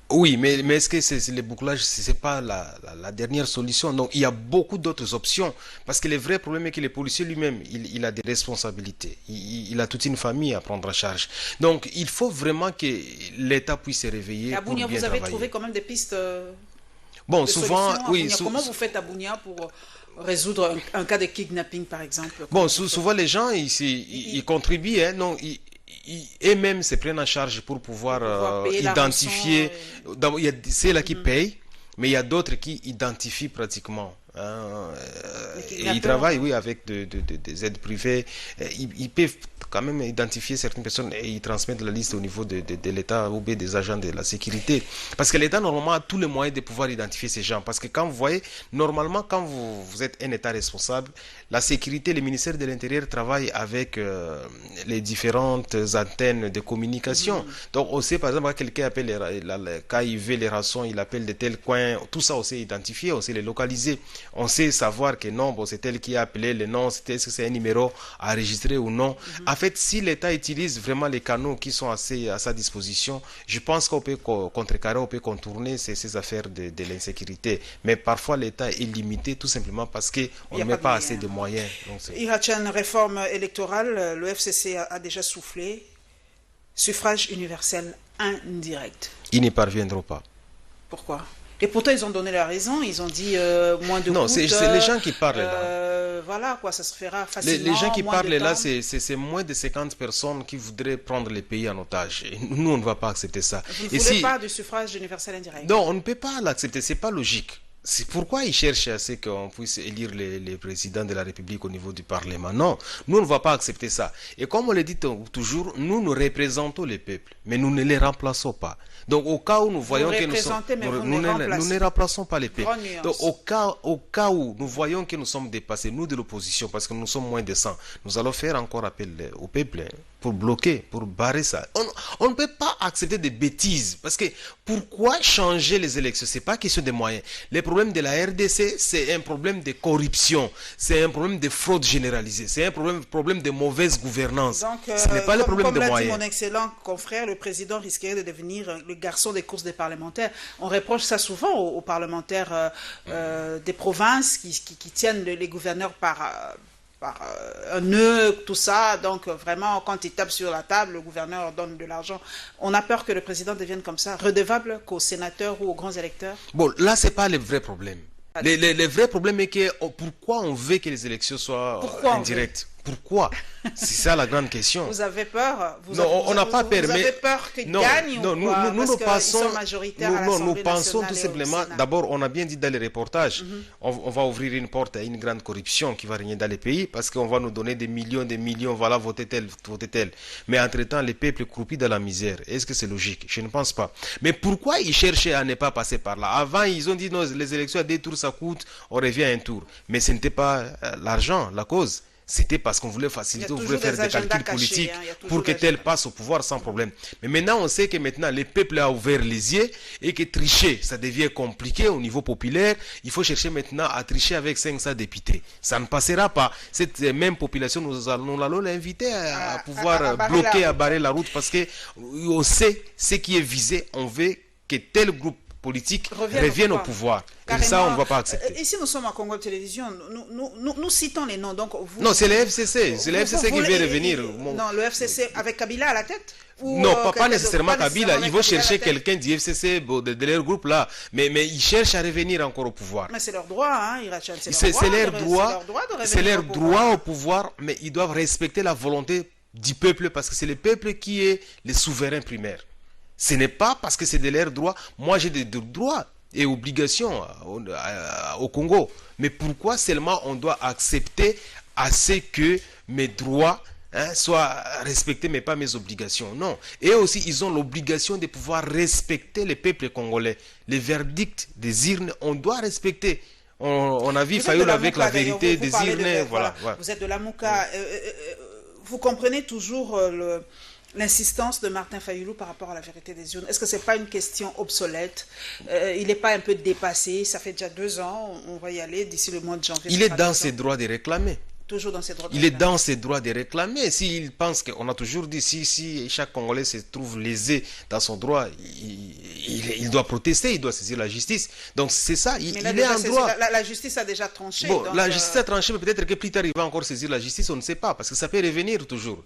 Oui, mais est-ce que le bouclage, ce n'est pas la dernière solution? Donc, il y a beaucoup d'autres options. Parce que le vrai problème est que le policier lui-même, il a des responsabilités. Il a toute une famille à prendre en charge. Donc, il faut vraiment que l'État puisse se réveiller. À Bunia, vous avez trouvé quand même des pistes bon, de souvent, oui. Comment vous faites à Bunia pour résoudre un cas de kidnapping, par exemple? Bon, souvent, les gens, ils contribuent. Hein, non, eux-mêmes se prennent en charge pour pouvoir identifier. Il y a ceux-là qui payent, mais il y a d'autres qui identifient pratiquement. Et ils travaillent, oui, avec des aides privées. Ils peuvent quand même identifier certaines personnes et ils transmettent la liste au niveau de l'État ou bien des agents de la sécurité. Parce que l'État, normalement, a tous les moyens de pouvoir identifier ces gens. Parce que quand vous voyez, normalement, quand vous êtes un État responsable, la sécurité, le ministère de l'Intérieur travaille avec les différentes antennes de communication. Donc, on sait, par exemple, quand quelqu'un appelle, quand il veut les rançons, il appelle de tels coins, tout ça, on sait identifier, on sait les localiser. On sait savoir que non, bon, c'est elle qui a appelé le nom, est-ce que c'est un numéro à enregistrer ou non. En fait, fait, si l'État utilise vraiment les canaux qui sont assez à sa disposition, je pense qu'on peut contrecarrer, on peut contourner ces affaires de l'insécurité. Mais parfois, l'État est limité tout simplement parce qu'on ne met pas assez de moyens. Irachen, réforme électorale, le FCC a déjà soufflé. Suffrage universel indirect. Ils n'y parviendront pas. Pourquoi? Et pourtant, ils ont donné la raison, ils ont dit moins de non, c'est les gens qui parlent là. Voilà, quoi, ça se fera facilement. Les gens qui parlent là, c'est moins de 50 personnes qui voudraient prendre les pays en otage. Et nous, on ne va pas accepter ça. Vous ne voulez pas du suffrage universel indirect? Non, on ne peut pas l'accepter, c'est pas logique. C'est pourquoi ils cherchent à ce qu'on puisse élire les présidents de la République au niveau du Parlement. Non, nous on ne va pas accepter ça. Et comme on le dit toujours, nous représentons les peuples, mais nous ne les remplaçons pas. Donc au cas où nous voyons que nous ne remplaçons pas les peuples. Donc au cas où nous voyons que nous sommes dépassés, nous de l'opposition, parce que nous sommes moins de 100, nous allons faire encore appel au peuple pour bloquer, pour barrer ça. On ne peut pas accepter des bêtises, parce que pourquoi changer les élections? C'est pas question de moyens. Les problèmes de la RDC, c'est un problème de corruption, c'est un problème de fraude généralisée, c'est un problème de mauvaise gouvernance. Donc, ce n'est pas le problème de moyens. Comme l'a dit mon excellent confrère, le président risquerait de devenir le garçon des courses des parlementaires. On reproche ça souvent aux parlementaires des provinces qui tiennent les gouverneurs par un nœud, tout ça. Donc vraiment, quand il tape sur la table, le gouverneur donne de l'argent. On a peur que le président devienne comme ça, redevable qu'aux sénateurs ou aux grands électeurs. Bon, là, c'est pas le vrai problème. Le vrai problème est que pourquoi on veut que les élections soient indirectes? Pourquoi? C'est ça la grande question. Vous avez peur? On n'a pas peur. Vous avez peur qu'ils gagnent non, ou quoi? nous pensons, sont majoritaires à nous pensons nationale tout simplement, d'abord, on a bien dit dans les reportages, on va ouvrir une porte à une grande corruption qui va régner dans les pays parce qu'on va nous donner des millions, voilà, votez tel. Mais entre-temps, les peuples croupissent dans la misère. Est-ce que c'est logique? Je ne pense pas. Mais pourquoi ils cherchaient à ne pas passer par là? Avant, ils ont dit, non, les élections à 2 tours, ça coûte, on revient à un tour. Mais ce n'était pas l'argent, la cause. C'était parce qu'on voulait faciliter, on voulait faire des calculs politiques pour que tel passe au pouvoir sans problème. Mais maintenant, on sait que maintenant, le peuple a ouvert les yeux et que tricher, ça devient compliqué au niveau populaire. Il faut chercher maintenant à tricher avec 500 députés. Ça ne passera pas. Cette même population, nous allons l'inviter à pouvoir bloquer, à barrer la route parce qu'on sait ce qui est visé. On veut que tel groupe politique reviennent au pouvoir. Et ça, on ne va pas accepter. Ici, nous sommes à Congo Télévision. Nous citons les noms. Donc non, c'est le FCC. C'est le FCC qui veut revenir. Non, le FCC avec Kabila à la tête? Non, pas nécessairement Kabila. Ils vont chercher quelqu'un du FCC, de leur groupe là. Mais ils cherchent à revenir encore au pouvoir. Mais c'est leur droit, hein, Irachen. C'est leur droit. C'est leur droit au pouvoir, mais ils doivent respecter la volonté du peuple parce que c'est le peuple qui est le souverain primaire. Ce n'est pas parce que c'est de leurs droits. Moi, j'ai des droits et obligations au Congo. Mais pourquoi seulement on doit accepter à ce que mes droits soient respectés, mais pas mes obligations? Non. Et aussi, ils ont l'obligation de pouvoir respecter le peuple congolais. Les verdicts des urnes, on doit respecter. On a vu Fayoul avec la vérité des urnes. Voilà. Vous êtes de la Mouka. Vous comprenez toujours l'insistance de Martin Fayoulou par rapport à la vérité des urnes? Est-ce que ce n'est pas une question obsolète? Il n'est pas un peu dépassé? Ça fait déjà 2 ans, on va y aller d'ici le mois de janvier. Il est dans ses droits de réclamer. Toujours dans ses droits de réclamer. Il est dans ses droits de réclamer. S'il pense qu'on a toujours dit, si chaque Congolais se trouve lésé dans son droit, il doit protester, il doit saisir la justice. Donc c'est ça, il est en droit. La justice a déjà tranché. Bon, donc, la justice a tranché, mais peut-être que plus tard il va encore saisir la justice, on ne sait pas, parce que ça peut revenir toujours.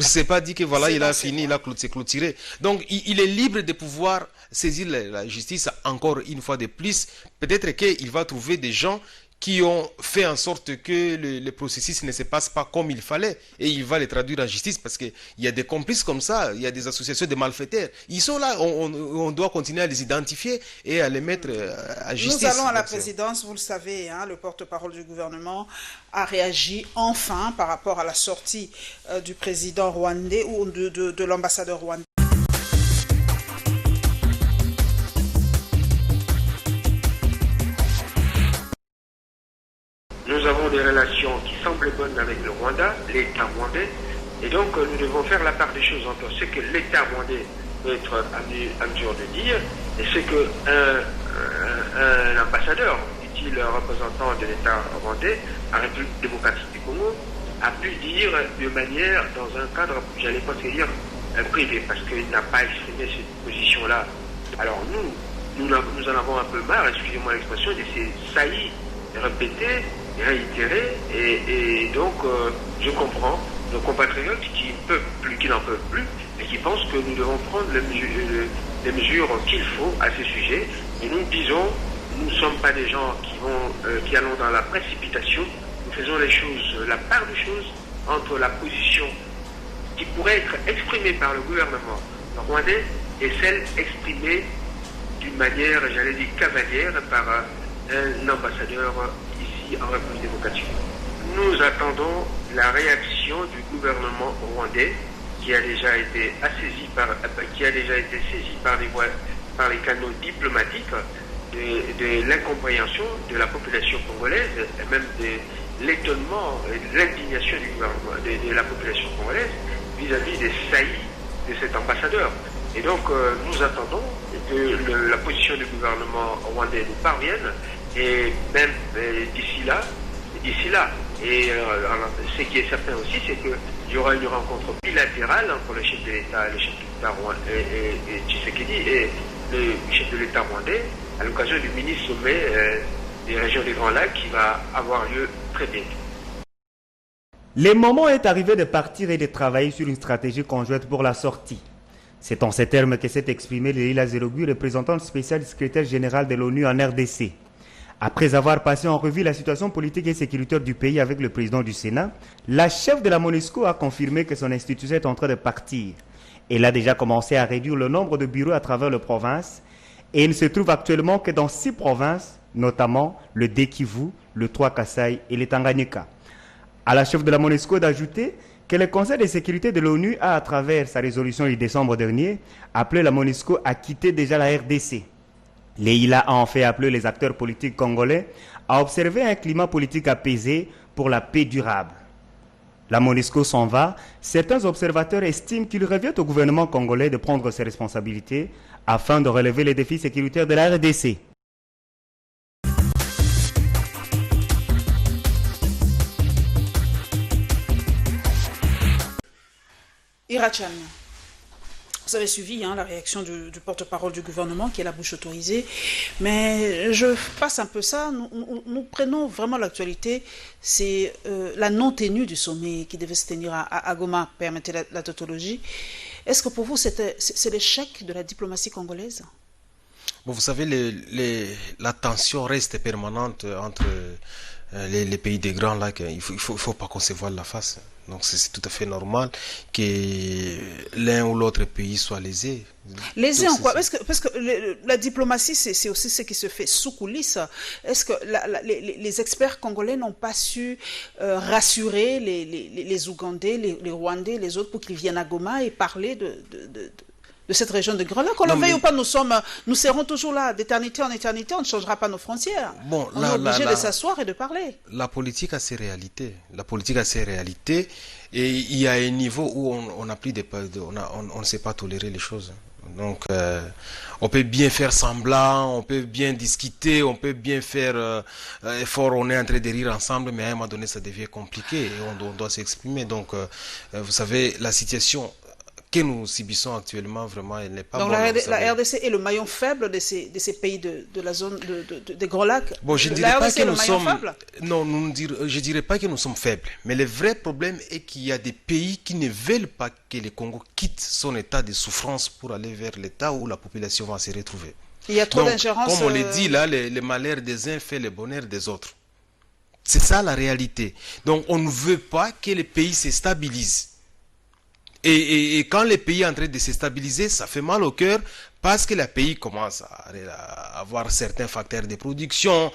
C'est pas dit que voilà, il a fini, il a clôturé. Donc, il est libre de pouvoir saisir la justice encore une fois de plus. Peut-être qu'il va trouver des gens qui ont fait en sorte que le processus ne se passe pas comme il fallait. Et il va les traduire en justice parce qu'il y a des complices comme ça, il y a des associations de malfaiteurs. Ils sont là, on doit continuer à les identifier et à les mettre à justice. Nous allons à la présidence, vous le savez, hein, le porte-parole du gouvernement a réagi enfin par rapport à la sortie du président rwandais ou de l'ambassadeur rwandais. Nous avons des relations qui semblent bonnes avec le Rwanda, l'État rwandais, et donc nous devons faire la part des choses entre ce que l'État rwandais peut être à mesure de dire et ce qu'un ambassadeur, dit-il représentant de l'État rwandais, à la République démocratique du Congo, a pu dire de manière, dans un cadre, j'allais pas dire privé, parce qu'il n'a pas exprimé cette position-là. Alors nous en avons un peu marre, excusez-moi l'expression, de ces saillies répétées, réitérées, et donc je comprends nos compatriotes qui n'en peuvent plus, et qui pensent que nous devons prendre les mesures qu'il faut à ce sujet. Et nous disons, nous ne sommes pas des gens qui allons dans la précipitation. Nous faisons les choses, la part des choses entre la position qui pourrait être exprimée par le gouvernement rwandais et celle exprimée d'une manière, j'allais dire, cavalière par un ambassadeur ici en République démocratique. Nous attendons la réaction du gouvernement rwandais qui a déjà été saisi par les canaux diplomatiques de l'incompréhension de la population congolaise et même de l'étonnement et de l'indignation du gouvernement, de la population congolaise vis-à-vis des saillies de cet ambassadeur. Et donc nous attendons que la position du gouvernement rwandais nous parvienne, et même d'ici là. Et ce qui est certain aussi, c'est qu'il y aura une rencontre bilatérale entre le chef de l'État et le chef de l'État rwandais et Tshisekedi et le chef de l'État rwandais à l'occasion du mini-sommet des régions des Grands Lacs qui va avoir lieu très bientôt. Le moment est arrivé de partir et de travailler sur une stratégie conjointe pour la sortie. C'est en ces termes que s'est exprimé Leila Zerogui, représentante spéciale du secrétaire général de l'ONU en RDC. Après avoir passé en revue la situation politique et sécuritaire du pays avec le président du Sénat, la chef de la MONUSCO a confirmé que son institution est en train de partir. Elle a déjà commencé à réduire le nombre de bureaux à travers les provinces et il ne se trouve actuellement que dans 6 provinces, notamment le Kivu, le 3 Kasaï et le Tanganyika. À la chef de la MONUSCO d'ajouter que le Conseil de sécurité de l'ONU a, à travers sa résolution du décembre dernier, appelé la MONUSCO à quitter déjà la RDC. Leila a en fait appelé les acteurs politiques congolais à observer un climat politique apaisé pour la paix durable. La MONUSCO s'en va. Certains observateurs estiment qu'il revient au gouvernement congolais de prendre ses responsabilités afin de relever les défis sécuritaires de la RDC. Irachan, vous avez suivi la réaction du porte-parole du gouvernement qui est la bouche autorisée, mais je passe un peu ça. Nous prenons vraiment l'actualité, c'est la non-tenue du sommet qui devait se tenir à Goma, permettez la tautologie. Est-ce que pour vous c'est l'échec de la diplomatie congolaise? Bon, vous savez, la tension reste permanente entre les pays des Grands Lacs. Il faut pas qu'on se voile la face. Donc c'est tout à fait normal que l'un ou l'autre pays soit lésé. Lésé en quoi? Parce que la diplomatie, c'est aussi ce qui se fait sous coulisses. Est-ce que les experts congolais n'ont pas su rassurer les Ougandais, les Rwandais, les autres pour qu'ils viennent à Goma et parler de cette région de Grand Lac? Qu'on le veuille ou pas, nous serons toujours là, d'éternité en éternité, on ne changera pas nos frontières. Bon, on est obligé de s'asseoir et de parler. La politique a ses réalités. Et il y a un niveau où on ne sait pas tolérer les choses. Donc, on peut bien faire semblant, on peut bien discuter, on peut bien faire effort, on est en train de rire ensemble, mais à un moment donné, ça devient compliqué et on doit s'exprimer. Donc, vous savez, la situation que nous subissons actuellement, vraiment, elle n'est pas bonne. Donc la RDC est le maillon faible de ces pays de la zone des Grands Lacs. Bon, je ne dirais pas que nous sommes faibles. Non, je dirais pas que nous sommes faibles. Mais le vrai problème est qu'il y a des pays qui ne veulent pas que le Congo quitte son état de souffrance pour aller vers l'état où la population va se retrouver. Il y a trop d'ingérence. Comme on le dit là, le malheur des uns fait le bonheur des autres. C'est ça la réalité. Donc on ne veut pas que les pays se stabilisent. Et quand les pays sont en train de se stabiliser, ça fait mal au cœur parce que les pays commencent à avoir certains facteurs de production,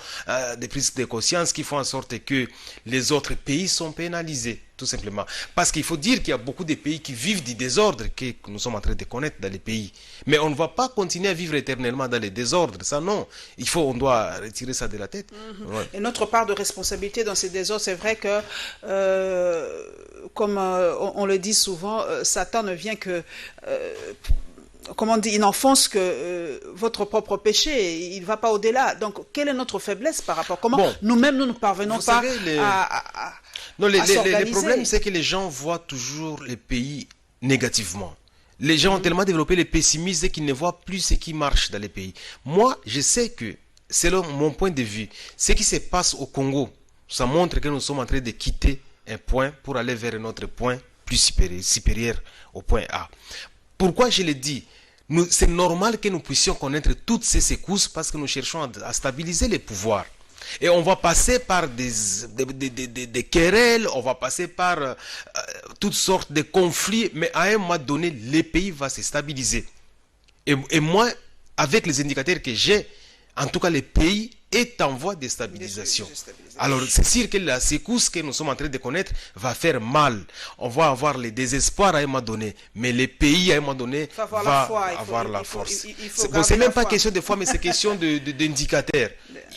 des prises de conscience qui font en sorte que les autres pays sont pénalisés, tout simplement. Parce qu'il faut dire qu'il y a beaucoup de pays qui vivent du désordre que nous sommes en train de connaître dans les pays. Mais on ne va pas continuer à vivre éternellement dans les désordres, ça non. On doit retirer ça de la tête. Ouais. Et notre part de responsabilité dans ces désordres, c'est vrai que, comme on le dit souvent, Satan ne vient que... comment on dit, il n'enfonce que votre propre péché, il ne va pas au-delà. Donc, quelle est notre faiblesse par rapport? Comment nous-mêmes, nous ne parvenons pas Non, le problème, c'est que les gens voient toujours les pays négativement. Les gens ont tellement développé le pessimisme qu'ils ne voient plus ce qui marche dans les pays. Moi, je sais que, selon mon point de vue, ce qui se passe au Congo, ça montre que nous sommes en train de quitter un point pour aller vers un autre point plus supérieur au point A. Pourquoi je le dis? C'est normal que nous puissions connaître toutes ces secousses parce que nous cherchons à stabiliser les pouvoirs. Et on va passer par des querelles, on va passer par toutes sortes de conflits, mais à un moment donné, le pays va se stabiliser. Et moi, avec les indicateurs que j'ai, en tout cas, le pays est en voie de stabilisation. Alors, c'est sûr que la secousse que nous sommes en train de connaître va faire mal. On va avoir le désespoir à un moment donné, mais le pays, à un moment donné, va avoir la force. C'est même pas question de foi, mais c'est question d'indicateurs.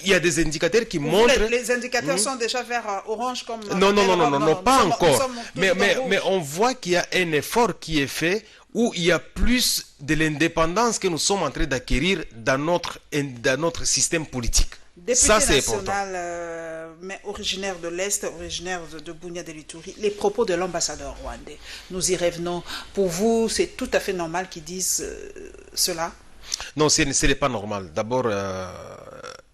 Il y a des indicateurs qui montrent... Les indicateurs sont déjà vers orange comme... Non, pas encore. Mais on voit qu'il y a un effort qui est fait où il y a plus de l'indépendance que nous sommes en train d'acquérir dans notre système politique. Député ça, c'est important. Mais originaire de l'Est, originaire de Bunia de l'Ituri, les propos de l'ambassadeur rwandais, nous y revenons. Pour vous, c'est tout à fait normal qu'ils disent cela? Non, ce n'est pas normal. D'abord,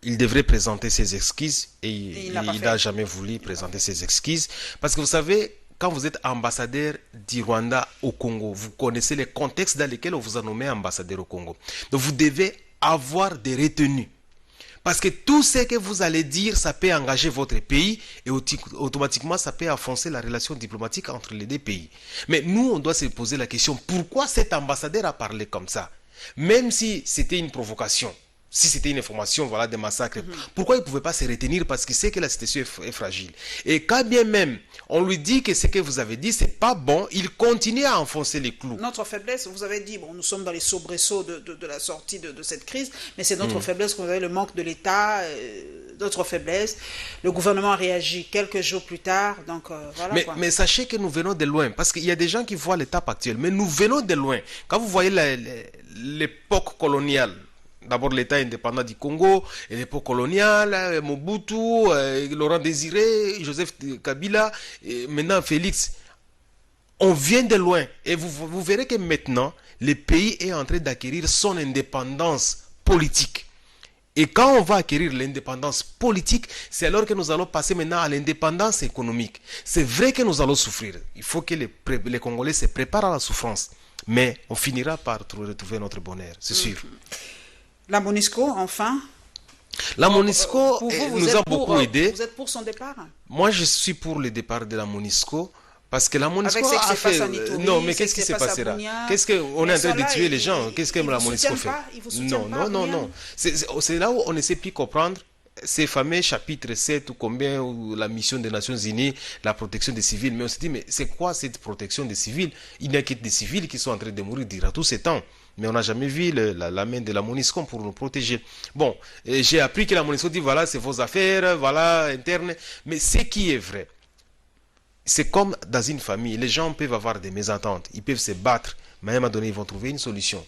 il devrait présenter ses excuses et il n'a jamais voulu présenter ses excuses. Parce que vous savez, quand vous êtes ambassadeur du Rwanda au Congo, vous connaissez le contexte dans lequel on vous a nommé ambassadeur au Congo. Donc vous devez avoir des retenues. Parce que tout ce que vous allez dire, ça peut engager votre pays et automatiquement, ça peut enfoncer la relation diplomatique entre les deux pays. Mais nous, on doit se poser la question, pourquoi cet ambassadeur a parlé comme ça? Même si c'était une provocation, si c'était une information des massacres, pourquoi il ne pouvait pas se retenir parce qu'il sait que la situation est fragile. Et quand bien même on lui dit que ce que vous avez dit, c'est pas bon, il continue à enfoncer les clous. Notre faiblesse, vous avez dit, bon, nous sommes dans les soubresauts de la sortie de cette crise, mais c'est notre faiblesse, vous avez le manque de l'État, notre faiblesse. Le gouvernement a réagi quelques jours plus tard, donc voilà. Mais sachez que nous venons de loin, parce qu'il y a des gens qui voient l'étape actuelle, mais nous venons de loin. Quand vous voyez l'époque coloniale, d'abord l'État indépendant du Congo, l'époque coloniale, Mobutu, Laurent Désiré, Joseph Kabila, et maintenant Félix. On vient de loin. Et vous verrez que maintenant, le pays est en train d'acquérir son indépendance politique. Et quand on va acquérir l'indépendance politique, c'est alors que nous allons passer maintenant à l'indépendance économique. C'est vrai que nous allons souffrir. Il faut que les Congolais se préparent à la souffrance. Mais on finira par retrouver notre bonheur, c'est sûr. La MONUSCO, enfin. La MONUSCO nous a beaucoup aidé. Vous êtes pour son départ? Moi, je suis pour le départ de la MONUSCO. Parce que la MONUSCO a fait... Non, mais qu'est-ce qui se passera? Qu'est-ce qu'on est en train de tuer les gens? Qu'est-ce que la MONUSCO fait? Non. C'est là où on ne sait plus comprendre ces fameux chapitres 7 ou combien, ou la mission des Nations Unies, la protection des civils. Mais on se dit, mais c'est quoi cette protection des civils? Il n'y a que des civils qui sont en train de mourir durant tous ces temps. Mais on n'a jamais vu la main de la MONUSCO pour nous protéger. Bon, j'ai appris que la MONUSCO dit, voilà, c'est vos affaires, voilà, internes. Mais ce qui est vrai, c'est comme dans une famille. Les gens peuvent avoir des mésententes, ils peuvent se battre, mais à un moment donné, ils vont trouver une solution.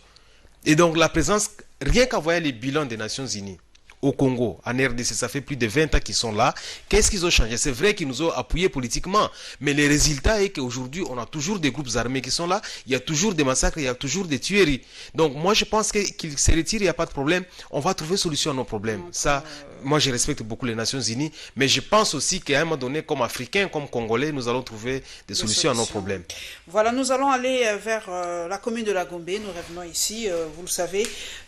Et donc, la présence, rien qu'à voir les bilans des Nations Unies, au Congo, en RDC, ça fait plus de 20 ans qu'ils sont là. Qu'est-ce qu'ils ont changé? C'est vrai qu'ils nous ont appuyés politiquement, mais le résultat est qu'aujourd'hui, on a toujours des groupes armés qui sont là, il y a toujours des massacres, il y a toujours des tueries. Donc moi, je pense qu'ils se retirent, il n'y a pas de problème, on va trouver solution à nos problèmes. Ça, moi, je respecte beaucoup les Nations Unies, mais je pense aussi qu'à un moment donné, comme Africains, comme Congolais, nous allons trouver des solutions à nos problèmes. Voilà, nous allons aller vers la commune de la Gombe, nous revenons ici, vous le savez,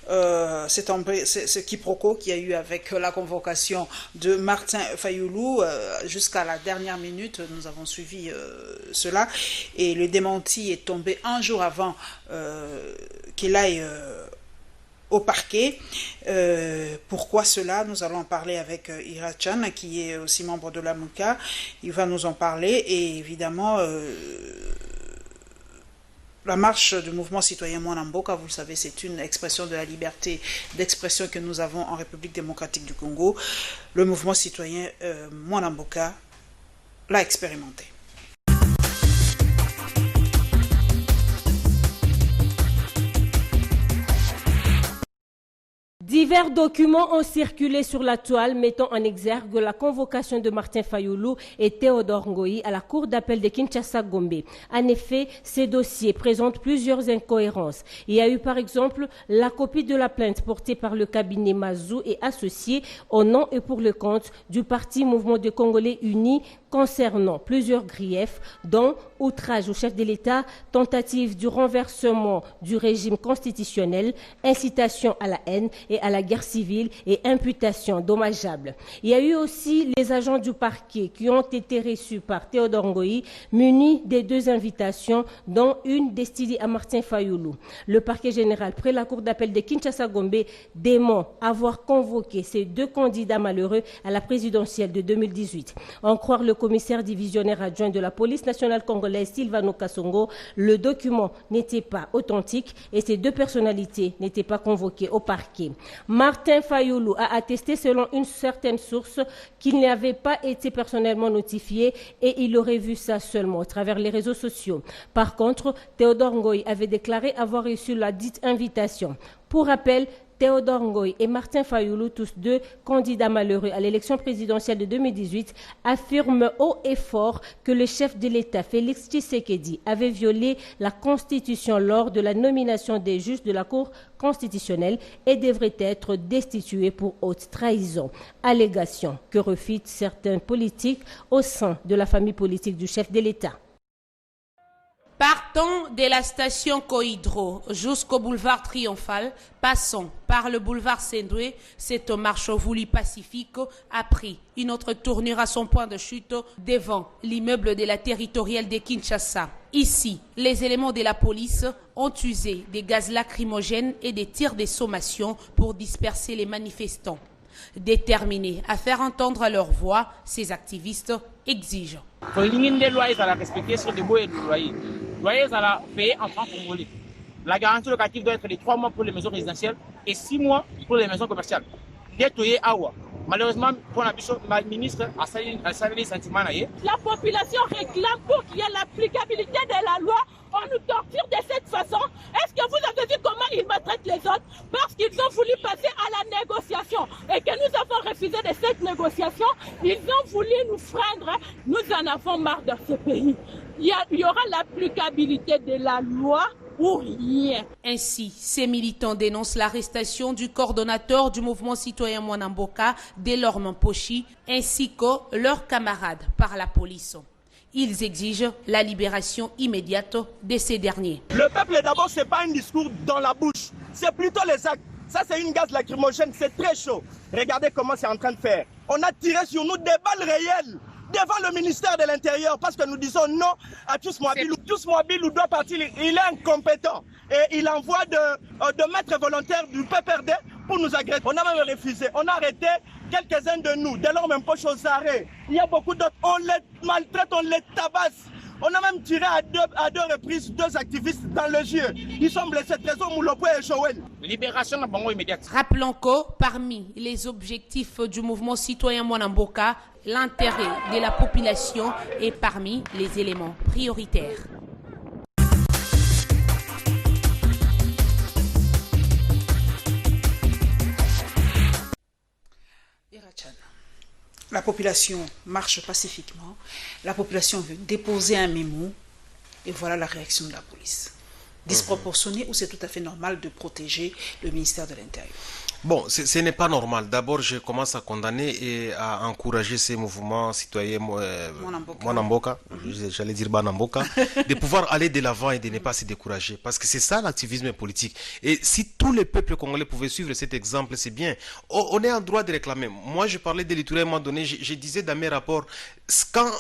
ce quiproquo qu'il y a eu avec la convocation de Martin Fayoulou jusqu'à la dernière minute, nous avons suivi cela et le démenti est tombé un jour avant qu'il aille au parquet. Pourquoi cela? Nous allons en parler avec Ira Chan qui est aussi membre de la MUCA. Il va nous en parler et évidemment la marche du mouvement citoyen Mwanamboka, vous le savez, c'est une expression de la liberté d'expression que nous avons en République démocratique du Congo. Le mouvement citoyen Mwanamboka l'a expérimenté. Divers documents ont circulé sur la toile mettant en exergue la convocation de Martin Fayulu et Théodore Ngoï à la cour d'appel de Kinshasa-Gombe. En effet, ces dossiers présentent plusieurs incohérences. Il y a eu par exemple la copie de la plainte portée par le cabinet Mazou et associé au nom et pour le compte du parti Mouvement des Congolais Unis concernant plusieurs griefs, dont outrage au chef de l'État, tentative du renversement du régime constitutionnel, incitation à la haine et à la guerre civile et imputation dommageable. Il y a eu aussi les agents du parquet qui ont été reçus par Théodore Ngoï, munis des 2 invitations, dont une destinée à Martin Fayulu. Le parquet général, près la cour d'appel de Kinshasa-Gombe, dément avoir convoqué ces 2 candidats malheureux à la présidentielle de 2018. En croire le commissaire divisionnaire adjoint de la police nationale congolaise, Sylvano Kassongo, le document n'était pas authentique et ces 2 personnalités n'étaient pas convoquées au parquet. Martin Fayulu a attesté selon une certaine source qu'il n'avait pas été personnellement notifié et il aurait vu ça seulement à travers les réseaux sociaux. Par contre, Théodore Ngoï avait déclaré avoir reçu la dite invitation. Pour rappel, Théodore Ngoï et Martin Fayulu, tous 2 candidats malheureux à l'élection présidentielle de 2018, affirment haut et fort que le chef de l'État, Félix Tshisekedi, avait violé la Constitution lors de la nomination des juges de la Cour constitutionnelle et devrait être destitué pour haute trahison. Allégation que refutent certains politiques au sein de la famille politique du chef de l'État. Partons de la station Cohydro jusqu'au boulevard Triomphal, passons par le boulevard Sendoué. Cette marche voulue pacifique a pris une autre tournure à son point de chute devant l'immeuble de la territoriale de Kinshasa. Ici, les éléments de la police ont usé des gaz lacrymogènes et des tirs de sommation pour disperser les manifestants. Déterminés à faire entendre leur voix, ces activistes exigent. Loyer à payer en francs congolais. La garantie locative doit être de 3 mois pour les maisons résidentielles et 6 mois pour les maisons commerciales. Malheureusement, pour la ministre a salué les sentiments. La population réclame pour qu'il y ait l'applicabilité de la loi. On nous torture de cette façon. Est-ce que vous avez vu comment ils maltraitent les autres? Parce qu'ils ont voulu passer à la négociation et que nous avons refusé de cette négociation. Ils ont voulu nous freindre. Nous en avons marre de ce pays. Il y aura l'applicabilité de la loi ou rien. Ainsi, ces militants dénoncent l'arrestation du coordonnateur du mouvement citoyen Mwanamboka, Delorme Pochi, ainsi que leurs camarades par la police. Ils exigent la libération immédiate de ces derniers. Le peuple d'abord, ce n'est pas un discours dans la bouche, c'est plutôt les actes. Ça, c'est une gaz lacrymogène, c'est très chaud. Regardez comment c'est en train de faire. On a tiré sur nous des balles réelles devant le ministère de l'Intérieur parce que nous disons non à Tous Moabilou. Tous Moabilou doit partir, il est incompétent et il envoie de maîtres volontaires du PPRD pour nous agresser. On a même refusé, on a arrêté quelques-uns de nous, dès lors même poche aux arrêts. Il y a beaucoup d'autres, on les maltraite, on les tabasse. On a même tiré à deux reprises 2 activistes dans le jeu. Ils sont blessés, Trésor Moulopo et Joël. Libération de Bongo immédiate. Rappelons que parmi les objectifs du mouvement citoyen Mwanamboka, l'intérêt de la population est parmi les éléments prioritaires. La population marche pacifiquement, la population veut déposer un mémo et voilà la réaction de la police. Disproportionnée ou c'est tout à fait normal de protéger le ministère de l'Intérieur? Bon, ce n'est pas normal. D'abord, je commence à condamner et à encourager ces mouvements citoyens Mwanamboka, j'allais dire Banamboka, de pouvoir aller de l'avant et de ne pas se décourager. Parce que c'est ça l'activisme politique. Et si tous les peuples congolais pouvaient suivre cet exemple, c'est bien. On est en droit de réclamer. Moi, je parlais de l'Itourie à un moment donné, je disais dans mes rapports, quand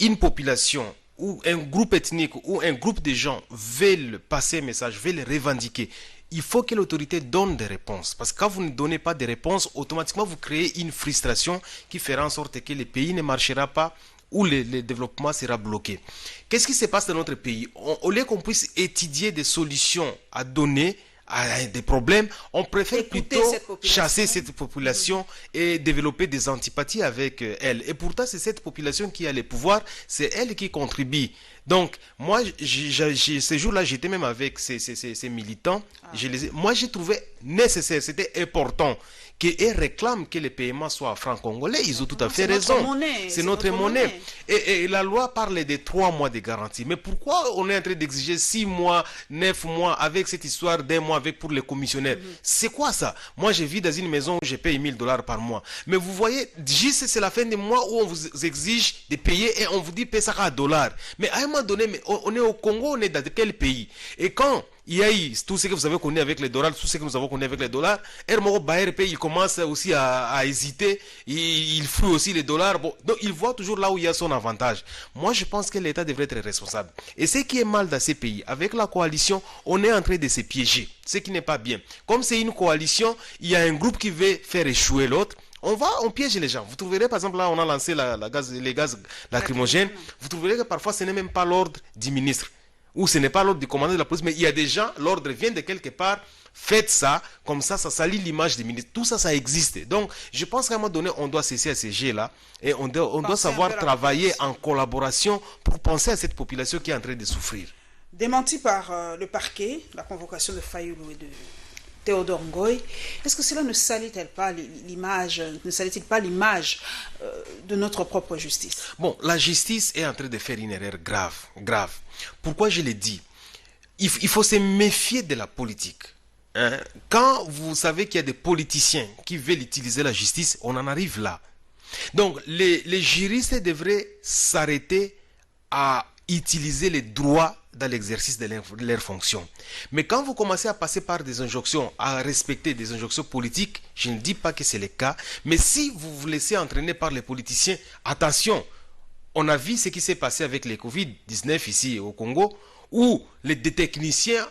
une population ou un groupe ethnique ou un groupe de gens veulent passer un message, veulent revendiquer, il faut que l'autorité donne des réponses. Parce que quand vous ne donnez pas de réponses, automatiquement vous créez une frustration qui fera en sorte que le pays ne marchera pas ou le développement sera bloqué. Qu'est-ce qui se passe dans notre pays? Au lieu qu'on puisse étudier des solutions à donner a des problèmes, on préfère plutôt chasser cette population et développer des antipathies avec elle. Et pourtant, c'est cette population qui a les pouvoirs, c'est elle qui contribue. Donc, moi, ces jours-là, j'étais même avec ces militants. Moi, j'ai trouvé nécessaire, c'était important qu'ils réclament que les paiements soient francs congolais. Ils ont tout à fait raison. C'est notre monnaie. Et la loi parle de 3 mois de garantie. Mais pourquoi on est en train d'exiger 6 mois, 9 mois avec cette histoire d'1 mois pour les commissionnaires? C'est quoi ça? Moi, je vis dans une maison où je paye $1000 par mois. Mais vous voyez, juste c'est la fin du mois où on vous exige de payer et on vous dit paye ça à $. Mais à un moment donné, on est au Congo, on est dans quel pays? Et quand il y a eu tout ce que vous avez connu avec les dollars, tout ce que nous avons connu avec les dollars, Hermoro Bayer il commence aussi à hésiter, il fouille aussi les dollars. Bon, donc il voit toujours là où il y a son avantage. Moi, je pense que l'État devrait être responsable. Et ce qui est mal dans ces pays, avec la coalition, on est en train de se piéger, ce qui n'est pas bien. Comme c'est une coalition, il y a un groupe qui veut faire échouer l'autre. On piège les gens. Vous trouverez, par exemple, là, on a lancé les gaz lacrymogènes. Vous trouverez que parfois, ce n'est même pas l'ordre du ministre. Ou ce n'est pas l'ordre du commandant de la police, mais il y a des gens, l'ordre vient de quelque part, faites ça, comme ça salit l'image des ministres. Tout ça, ça existe. Donc, je pense qu'à un moment donné, on doit cesser à ces jets-là et on doit savoir travailler en collaboration pour penser à cette population qui est en train de souffrir. Démenti par le parquet, la convocation de Fayulu et de Théodore Ngoy, est-ce que cela ne salit-il pas l'image de notre propre justice? Bon, la justice est en train de faire une erreur grave. Pourquoi je l'ai dit? Il faut se méfier de la politique. Hein? Quand vous savez qu'il y a des politiciens qui veulent utiliser la justice, on en arrive là. Donc, les juristes devraient s'arrêter à utiliser les droits dans l'exercice de leurs fonctions. Mais quand vous commencez à passer par des injonctions, à respecter des injonctions politiques, je ne dis pas que c'est le cas, mais si vous vous laissez entraîner par les politiciens, attention, on a vu ce qui s'est passé avec les Covid-19 ici au Congo, où les techniciens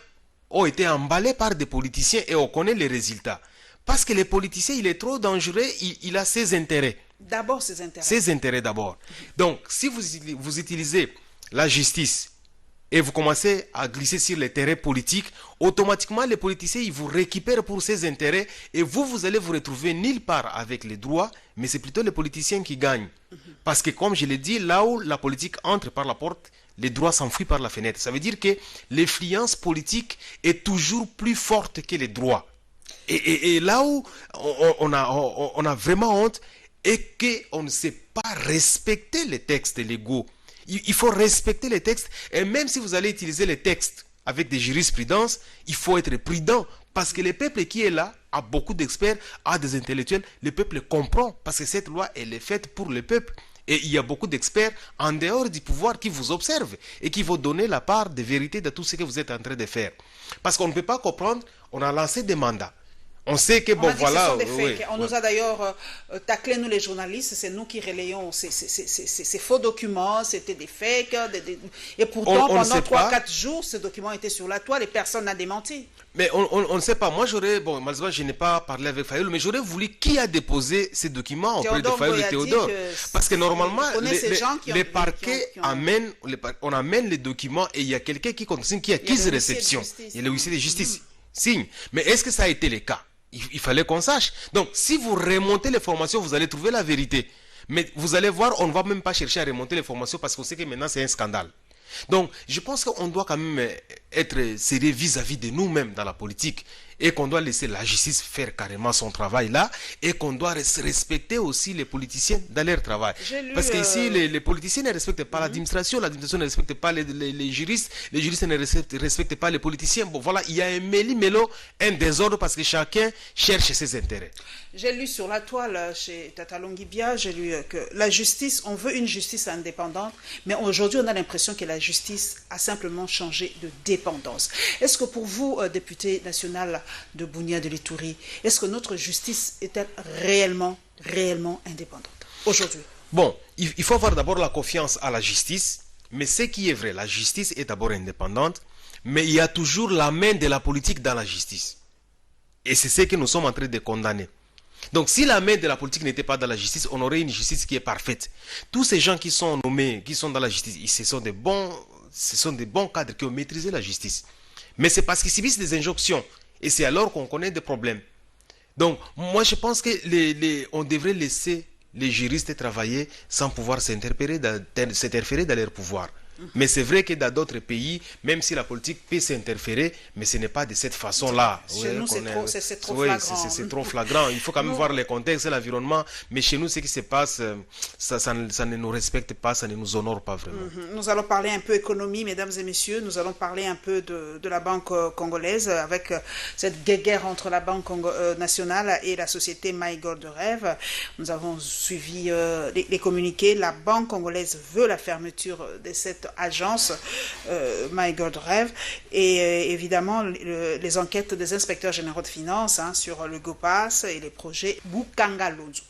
ont été emballés par des politiciens et on connaît les résultats. Parce que les politiciens, il est trop dangereux, il a ses intérêts. D'abord ses intérêts. Ses intérêts d'abord. Donc, si vous utilisez la justice et vous commencez à glisser sur les terrains politiques, automatiquement les politiciens ils vous récupèrent pour ces intérêts et vous allez vous retrouver nulle part avec les droits, mais c'est plutôt les politiciens qui gagnent. Parce que comme je l'ai dit, là où la politique entre par la porte, les droits s'enfuient par la fenêtre. Ça veut dire que l'influence politique est toujours plus forte que les droits. Et là où on a vraiment honte et qu'on ne sait pas respecter les textes légaux. Il faut respecter les textes et même si vous allez utiliser les textes avec des jurisprudences, il faut être prudent parce que le peuple qui est là a beaucoup d'experts, a des intellectuels, le peuple comprend parce que cette loi elle est faite pour le peuple et il y a beaucoup d'experts en dehors du pouvoir qui vous observent et qui vont donner la part de vérité de tout ce que vous êtes en train de faire. Parce qu'on ne peut pas comprendre, on a lancé des mandats. On sait que bon voilà. On nous a d'ailleurs taclé, nous les journalistes, c'est nous qui relayons ces faux documents, c'était des fakes, et pourtant pendant 3-4 jours, ces documents étaient sur la toile et personne n'a démenti. Mais on ne sait pas. Moi malheureusement je n'ai pas parlé avec Fayulu, mais j'aurais voulu qui a déposé ces documents auprès de Fayulu et Théodore. Parce que normalement, les parquets amènent les documents et il y a quelqu'un qui consigne qui accuse réception. Il y a le huissier de justice. Signe. Mais est-ce que ça a été le cas? Il fallait qu'on sache. Donc, si vous remontez les formations, vous allez trouver la vérité. Mais vous allez voir, on ne va même pas chercher à remonter les formations parce qu'on sait que maintenant, c'est un scandale. Donc, je pense qu'on doit quand même être sérieux vis-à-vis de nous-mêmes dans la politique et qu'on doit laisser la justice faire carrément son travail là et qu'on doit respecter aussi les politiciens dans leur travail. Parce qu'ici, les politiciens ne respectent pas l'administration ne respecte pas les juristes ne respectent pas les politiciens. Bon, voilà, il y a un méli-mélo, un désordre parce que chacun cherche ses intérêts. J'ai lu sur la toile chez Tata Longibia, j'ai lu que la justice, on veut une justice indépendante, mais aujourd'hui on a l'impression que la justice a simplement changé de dépendance. Est-ce que pour vous, député national de Bunia de l'Ituri, est-ce que notre justice est-elle réellement indépendante aujourd'hui? Bon, il faut avoir d'abord la confiance à la justice, mais ce qui est vrai, la justice est d'abord indépendante, mais il y a toujours la main de la politique dans la justice. Et c'est ce que nous sommes en train de condamner. Donc si la main de la politique n'était pas dans la justice, on aurait une justice qui est parfaite. Tous ces gens qui sont nommés, qui sont dans la justice, ce sont des bons cadres qui ont maîtrisé la justice. Mais c'est parce qu'ils subissent des injonctions Et c'est alors qu'on connaît des problèmes. Donc, moi, je pense que on devrait laisser les juristes travailler sans pouvoir s'interférer dans leur pouvoir. Mais c'est vrai que dans d'autres pays, même si la politique peut s'interférer, mais ce n'est pas de cette façon-là. Chez nous, c'est trop flagrant. C'est trop flagrant. Il faut quand même voir les contextes et l'environnement. Mais chez nous, ce qui se passe, ça ne nous respecte pas, ça ne nous honore pas vraiment. Nous allons parler un peu économie, mesdames et messieurs. Nous allons parler un peu de la Banque congolaise avec cette guerre entre la Banque nationale et la société My Gold Rêve. Nous avons suivi les communiqués. La Banque congolaise veut la fermeture de cette agence My Gold Rêve et évidemment les enquêtes des inspecteurs généraux de finances sur le GOPAS et les projets Bukangalonzo.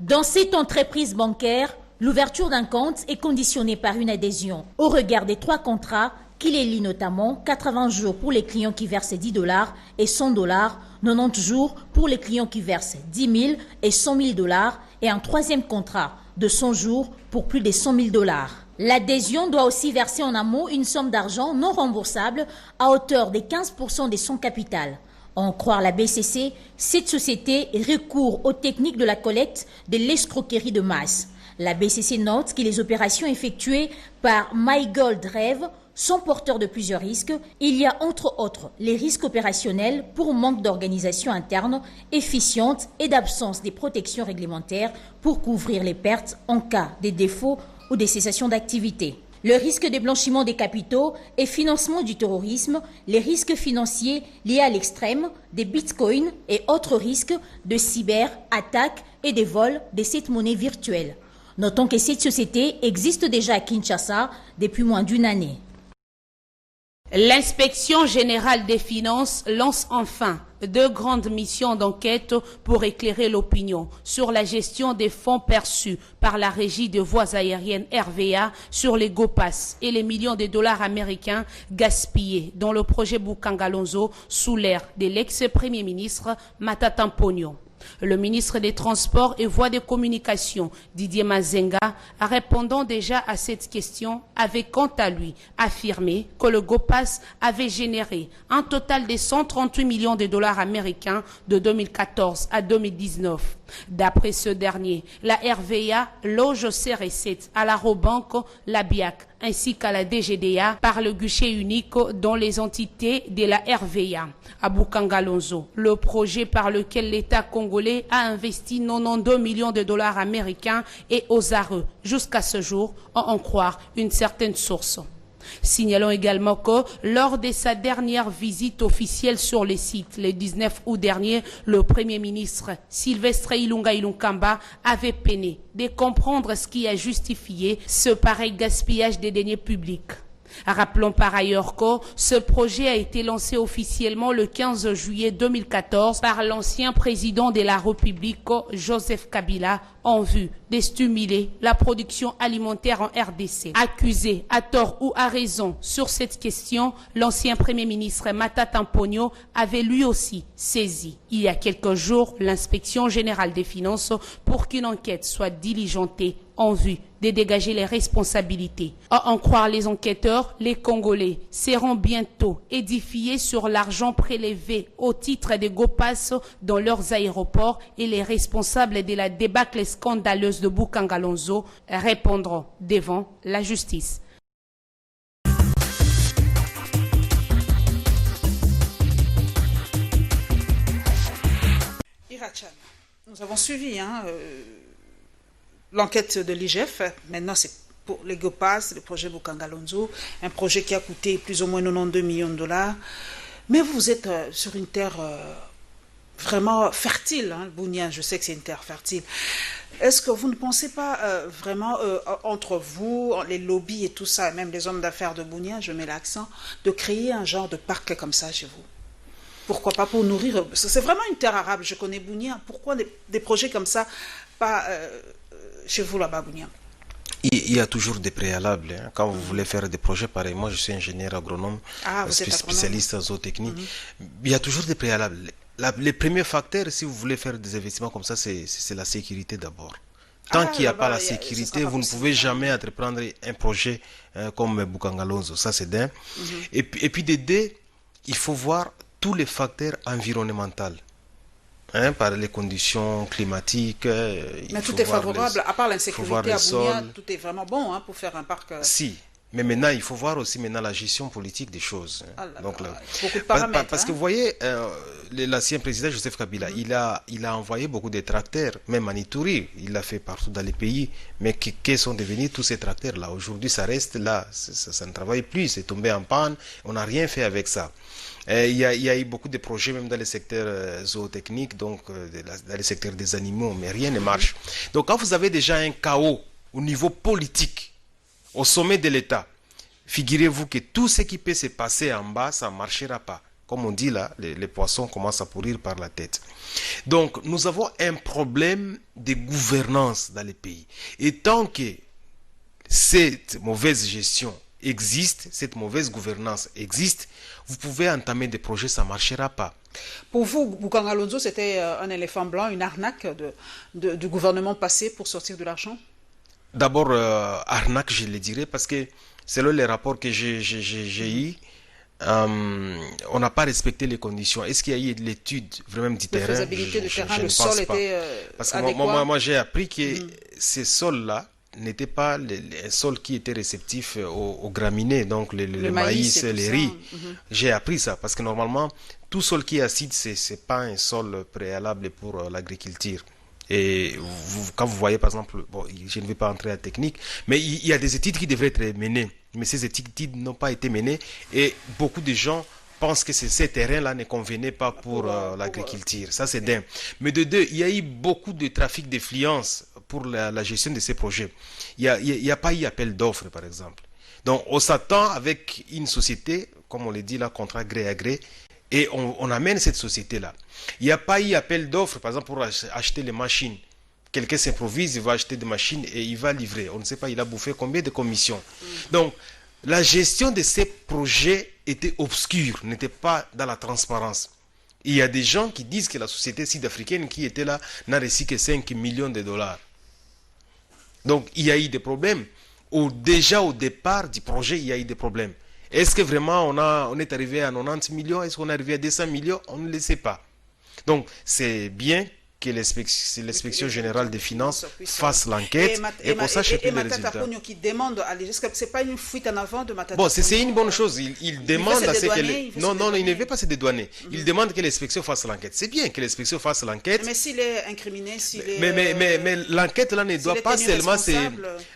Dans cette entreprise bancaire, l'ouverture d'un compte est conditionnée par une adhésion. Au regard des 3 contrats, qui les lie notamment 80 jours pour les clients qui versent $10 et $100, 90 jours pour les clients qui versent 10 000 et 100 000 $, et un 3e contrat de 100 jours pour plus de 100 000 $. L'adhésion doit aussi verser en amont une somme d'argent non remboursable à hauteur de 15% de son capital. En croire la BCC, cette société recourt aux techniques de la collecte de l'escroquerie de masse. La BCC note que les opérations effectuées par My Gold Rêve sont porteurs de plusieurs risques. Il y a entre autres les risques opérationnels pour manque d'organisation interne efficiente et d'absence des protections réglementaires pour couvrir les pertes en cas de défaut ou de cessation d'activité. Le risque de blanchiment des capitaux et financement du terrorisme, les risques financiers liés à l'extrême, des bitcoins et autres risques de cyberattaques et des vols de cette monnaie virtuelle. Notons que cette société existe déjà à Kinshasa depuis moins d'1 année. L'inspection générale des finances lance enfin 2 grandes missions d'enquête pour éclairer l'opinion sur la gestion des fonds perçus par la régie de voies aériennes RVA sur les GOPAS et les millions de dollars américains gaspillés dans le projet Bukangalonzo sous l'ère de l'ex-premier ministre Matata Ponyo. Le ministre des Transports et Voies de Communication, Didier Mazenga, répondant déjà à cette question, avait quant à lui affirmé que le GOPAS avait généré un total de 138 millions de dollars américains de 2014 à 2019. D'après ce dernier, la RVA loge ses recettes à la Robanque, la BIAC, ainsi qu'à la DGDA par le guichet unique dans les entités de la RVA. À Bukangalonzo, le projet par lequel l'État congolais a investi 92 millions de dollars américains et aux arrêts jusqu'à ce jour, à en croire une certaine source. Signalons également que lors de sa dernière visite officielle sur le site, le 19 août dernier, le Premier ministre Sylvestre Ilunga Ilunkamba avait peiné de comprendre ce qui a justifié ce pareil gaspillage des deniers publics. Rappelons par ailleurs que ce projet a été lancé officiellement le 15 juillet 2014 par l'ancien président de la République, Joseph Kabila, en vue de stimuler la production alimentaire en RDC. Accusé à tort ou à raison sur cette question, l'ancien Premier ministre Matata Ponyo avait lui aussi saisi il y a quelques jours l'inspection générale des finances pour qu'une enquête soit diligentée en vue de dégager les responsabilités. À en croire les enquêteurs, les Congolais seront bientôt édifiés sur l'argent prélevé au titre des GOPAS dans leurs aéroports et les responsables de la débâcle scandaleuse de Bukangalonzo répondront devant la justice. Irachan, nous avons suivi l'enquête de l'IGF. Maintenant, c'est pour les GOPAS, le projet Bukangalonzo, un projet qui a coûté plus ou moins 92 millions de dollars. Mais vous êtes sur une terre vraiment fertile, Bunia, je sais que c'est une terre fertile. Est-ce que vous ne pensez pas vraiment, entre vous, les lobbies et tout ça, même les hommes d'affaires de Bunia, je mets l'accent, de créer un genre de parc comme ça chez vous? Pourquoi pas pour nourrir? C'est vraiment une terre arabe, je connais Bunia. Pourquoi des projets comme ça, pas chez vous là-bas, Bunia? Il y a toujours des préalables. Quand vous voulez faire des projets pareils, moi je suis ingénieur agronome, spécialiste en zootechnie. Il y a toujours des préalables. Les premiers facteurs, si vous voulez faire des investissements comme ça, c'est la sécurité d'abord. Tant qu'il n'y a pas la sécurité, vous ne pouvez jamais entreprendre un projet comme Bukangalonzo. Ça, c'est d'un. Et puis de deux, il faut voir tous les facteurs environnementaux. Par les conditions climatiques. Mais tout est favorable, à part l'insécurité à Bunia, tout est vraiment bon pour faire un parc. Si. Mais maintenant, il faut voir aussi maintenant la gestion politique des choses. Donc, beaucoup de paramètres. Parce que vous voyez, l'ancien président Joseph Kabila, il a envoyé beaucoup de tracteurs, même en Ituri, il l'a fait partout dans les pays. Mais qu'est-ce sont devenus tous ces tracteurs-là? Aujourd'hui, ça reste là, ça ne travaille plus, c'est tombé en panne, on n'a rien fait avec ça. Il y a eu beaucoup de projets, même dans le secteur zootechnique, donc dans le secteur des animaux, mais rien ne marche. Donc quand vous avez déjà un chaos au niveau politique, au sommet de l'État, figurez-vous que tout ce qui peut se passer en bas, ça ne marchera pas. Comme on dit là, les poissons commencent à pourrir par la tête. Donc, nous avons un problème de gouvernance dans les pays. Et tant que cette mauvaise gestion existe, cette mauvaise gouvernance existe, vous pouvez entamer des projets, ça ne marchera pas. Pour vous, Bukangalonzo, c'était un éléphant blanc, une arnaque du gouvernement passé pour sortir de l'argent? D'abord, arnaque, je le dirais, parce que selon les rapports que j'ai eus, on n'a pas respecté les conditions. Est-ce qu'il y a eu l'étude vraiment du terrain? La faisabilité du terrain, le sol était parce que adéquat. moi j'ai appris que ces sols-là n'étaient pas un sol qui était réceptif aux graminées, donc le maïs, les riz. J'ai appris ça, parce que normalement, tout sol qui est acide, ce n'est pas un sol préalable pour l'agriculture. Et quand vous voyez par exemple, bon, je ne vais pas entrer en technique, mais il y a des études qui devraient être menées, mais ces études n'ont pas été menées et beaucoup de gens pensent que ces terrains-là ne convenaient pas pour l'agriculture. Ça c'est d'un. Mais de deux, il y a eu beaucoup de trafic d'influence pour la gestion de ces projets. Il n'y a pas eu appel d'offres par exemple. Donc on s'attend avec une société, comme on le dit là, contrat gré à gré, et on amène cette société-là. Il n'y a pas eu appel d'offres, par exemple, pour acheter les machines. Quelqu'un s'improvise, il va acheter des machines et il va livrer. On ne sait pas, il a bouffé combien de commissions. Donc, la gestion de ces projets était obscure, n'était pas dans la transparence. Il y a des gens qui disent que la société sud-africaine qui était là n'a reçu que 5 millions de dollars. Donc, il y a eu des problèmes. Déjà au départ du projet, il y a eu des problèmes. Est-ce que vraiment on est arrivé à 90 millions? Est-ce qu'on est arrivé à 200 millions? On ne le sait pas. Donc, c'est bien que l'inspection générale des finances fasse l'enquête et qu'on sache les résultats. Qui demande, est-ce que ce n'est pas une fuite en avant de Matata? Bon, c'est une bonne chose. Il demande à ce que... Non, il ne veut pas se dédouaner. Il demande que l'inspection fasse l'enquête. C'est bien que l'inspection fasse l'enquête. Mais s'il est incriminé, Mais l'enquête là ne doit pas seulement...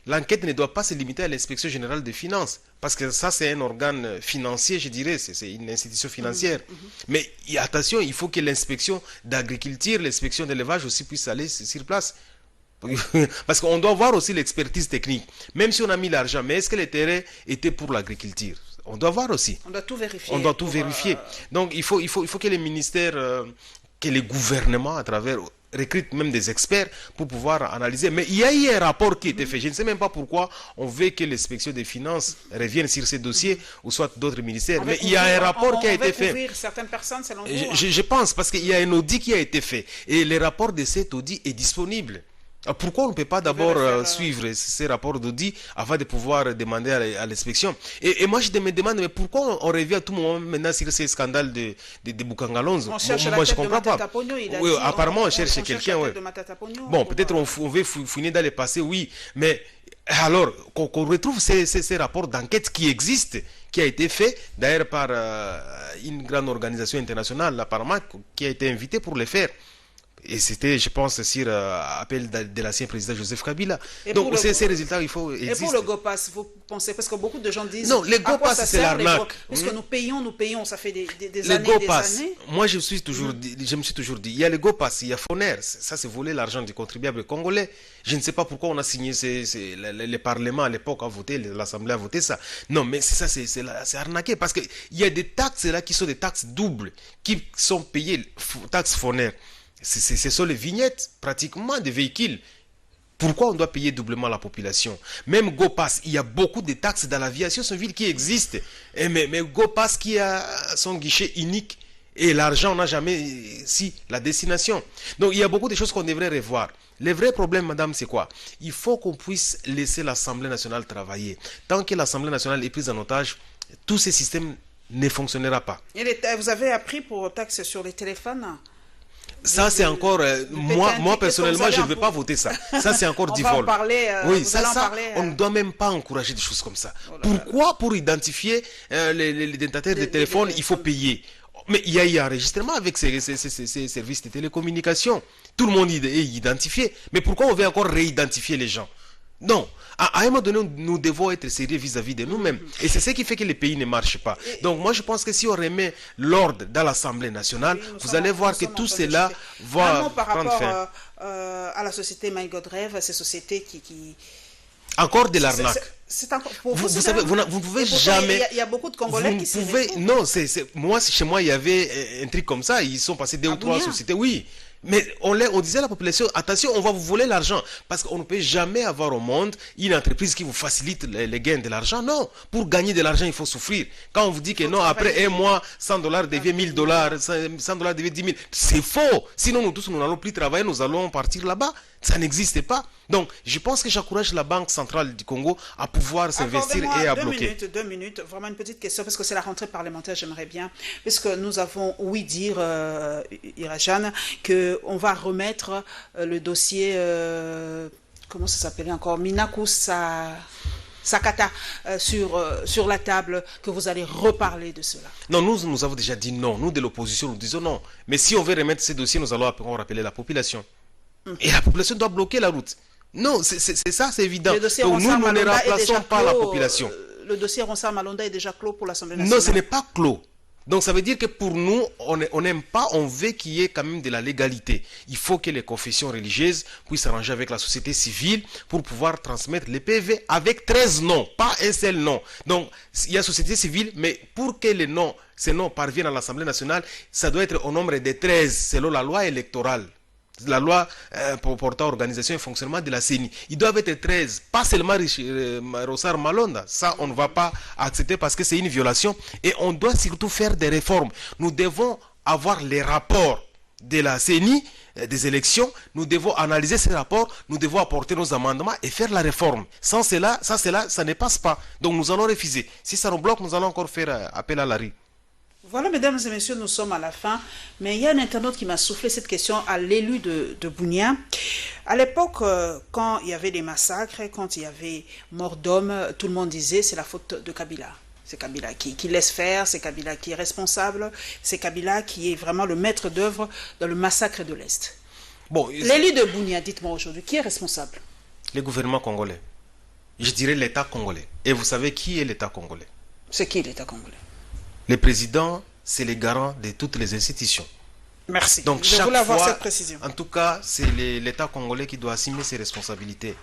L'enquête ne doit pas se limiter à l'inspection générale des finances. Parce que ça, c'est un organe financier, je dirais, c'est une institution financière. Mais attention, il faut que l'inspection d'agriculture, l'inspection d'élevage aussi puisse aller sur place. Parce qu'on doit voir aussi l'expertise technique. Même si on a mis l'argent, mais est-ce que les terrains étaient pour l'agriculture? On doit voir aussi. On doit tout vérifier. On doit tout vérifier. Donc, il faut que les ministères, que les gouvernements, à travers... recrute même des experts pour pouvoir analyser. Mais il y a eu un rapport qui a été fait. Je ne sais même pas pourquoi on veut que l'inspection des finances revienne sur ces dossiers ou soit d'autres ministères. Mais il y a un rapport qui a été fait. Certaines personnes, selon vous, je pense, parce qu'il y a un audit qui a été fait. Et le rapport de cet audit est disponible. Pourquoi on ne peut pas d'abord suivre ces rapports d'audit avant de pouvoir demander à l'inspection? Et moi, je me demande, mais pourquoi on revient à tout moment maintenant sur ces scandales de Bukangalonzo? Moi, je ne comprends pas. Oui, apparemment, on cherche quelqu'un. Bon, peut-être on veut fouiner dans le passé, oui. Mais alors, qu'on retrouve ces rapports d'enquête qui existent, qui a été fait d'ailleurs par une grande organisation internationale, apparemment, qui a été invitée pour le faire. Et c'était, je pense, sur appel de l'ancien président Joseph Kabila. Donc, ces résultats, il faut exister. Et pour le GOPAS, vous pensez, parce que beaucoup de gens disent... Non, le GOPAS, c'est l'arnaque. Parce que nous payons, ça fait des années et des années. Moi, je me suis toujours dit, il y a le GOPAS, il y a FONER. Ça, c'est voler l'argent du contribuable congolais. Je ne sais pas pourquoi on a signé, le Parlement à l'époque a voté, l'Assemblée a voté ça. Non, mais ça, c'est arnaqué. Parce qu'il y a des taxes là qui sont des taxes doubles, qui sont payées, taxes FONER. Ce sont les vignettes pratiquement des véhicules. Pourquoi on doit payer doublement la population? Même GOPAS, il y a beaucoup de taxes dans l'aviation civile qui existent. Mais GOPAS qui a son guichet unique et l'argent n'a jamais si la destination. Donc il y a beaucoup de choses qu'on devrait revoir. Le vrai problème, madame, c'est quoi? Il faut qu'on puisse laisser l'Assemblée nationale travailler. Tant que l'Assemblée nationale est prise en otage, tous ces systèmes ne fonctionnera pas. Et vous avez appris pour taxe sur les téléphones? Ça, c'est encore... moi, personnellement, je ne vais pas voter ça. Ça, c'est encore du vol. Oui, ça, on ne doit même pas encourager des choses comme ça. Pourquoi? Pour identifier les détenteurs de téléphones, il faut payer. Mais il y a eu un enregistrement avec ces services de télécommunications. Tout le monde est identifié. Mais pourquoi on veut encore réidentifier les gens? Non. À un moment donné, nous devons être sérieux vis-à-vis de nous-mêmes. Et c'est ce qui fait que les pays ne marchent pas. Donc moi, je pense que si on remet l'ordre dans l'Assemblée nationale, vous allez voir que tout cela va prendre fin. À la société My God Rêve, ces sociétés qui... Encore de l'arnaque. Vous savez, vous ne pouvez jamais... Il y a beaucoup de Congolais qui se... Non, chez moi, il y avait un truc comme ça. Ils sont passés 2 ou 3 sociétés. Oui. Mais on disait à la population, attention, on va vous voler l'argent. Parce qu'on ne peut jamais avoir au monde une entreprise qui vous facilite les gains de l'argent. Non, pour gagner de l'argent, il faut souffrir. Quand on vous dit que non, après un mois, $100 devient $1000, $100 devient 10 000, c'est faux. Sinon, nous tous, nous n'allons plus travailler, nous allons partir là-bas. Ça n'existe pas. Donc, je pense que j'encourage la Banque centrale du Congo à pouvoir s'investir et à bloquer. 2 minutes, vraiment une petite question, parce que c'est la rentrée parlementaire, j'aimerais bien, puisque nous avons ouï dire, Irajan, qu'on va remettre le dossier, comment ça s'appelait encore, Minakou Sakata sur la table, que vous allez reparler de cela. Non, nous avons déjà dit non. Nous, de l'opposition, nous disons non. Mais si on veut remettre ces dossiers, nous allons rappeler la population. Et la population doit bloquer la route. Non, c'est ça, c'est évident. Donc nous ne remplaçons pas la population. Le dossier Ronsard Malonda est déjà clos pour l'Assemblée nationale. Non, ce n'est pas clos. Donc ça veut dire que pour nous, on n'aime pas, on veut qu'il y ait quand même de la légalité. Il faut que les confessions religieuses puissent s'arranger avec la société civile pour pouvoir transmettre les PV avec 13 noms, pas un seul nom. Donc il y a société civile, mais pour que ces noms parviennent à l'Assemblée nationale, ça doit être au nombre de 13 selon la loi électorale. La loi portant organisation et fonctionnement de la CENI. Ils doivent être 13, pas seulement Ronsard Malonda. Ça, on ne va pas accepter parce que c'est une violation. Et on doit surtout faire des réformes. Nous devons avoir les rapports de la CENI, des élections. Nous devons analyser ces rapports. Nous devons apporter nos amendements et faire la réforme. Sans cela, ça ne passe pas. Donc nous allons refuser. Si ça nous bloque, nous allons encore faire appel à la rue. Voilà, mesdames et messieurs, nous sommes à la fin. Mais il y a un internaute qui m'a soufflé cette question à l'élu de Bunia. À l'époque, quand il y avait des massacres, quand il y avait mort d'hommes, tout le monde disait c'est la faute de Kabila. C'est Kabila qui laisse faire, c'est Kabila qui est responsable, c'est Kabila qui est vraiment le maître d'œuvre dans le massacre de l'Est. Bon, l'élu de Bunia, dites-moi aujourd'hui, qui est responsable? Le gouvernement congolais. Je dirais l'État congolais. Et vous savez qui est l'État congolais? C'est qui l'État congolais? Le président, c'est le garant de toutes les institutions. Merci. Donc chaque fois, cette précision. En tout cas, c'est l'État congolais qui doit assumer ses responsabilités.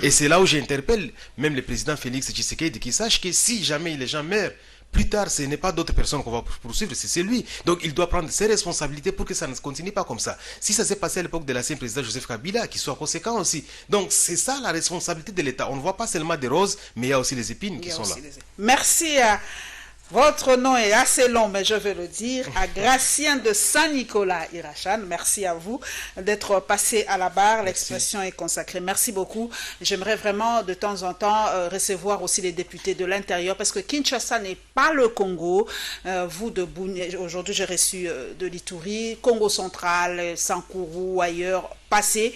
Et c'est là où j'interpelle même le président Félix Tshisekedi, qui sache que si jamais les gens meurent, plus tard, ce n'est pas d'autres personnes qu'on va poursuivre, c'est lui. Donc il doit prendre ses responsabilités pour que ça ne continue pas comme ça. Si ça s'est passé à l'époque de l'ancien président Joseph Kabila, qu'il soit conséquent aussi. Donc c'est ça la responsabilité de l'État. On ne voit pas seulement des roses, mais il y a aussi les épines qui sont là. Merci à... Votre nom est assez long, mais je vais le dire, à Gracien de Saint-Nicolas Irachan. Merci à vous d'être passé à la barre. L'expression est consacrée. Merci beaucoup. J'aimerais vraiment de temps en temps recevoir aussi les députés de l'intérieur, parce que Kinshasa n'est pas le Congo. Vous de Bunia, aujourd'hui j'ai reçu de l'Ituri, Congo central, Sankourou, ailleurs. Passez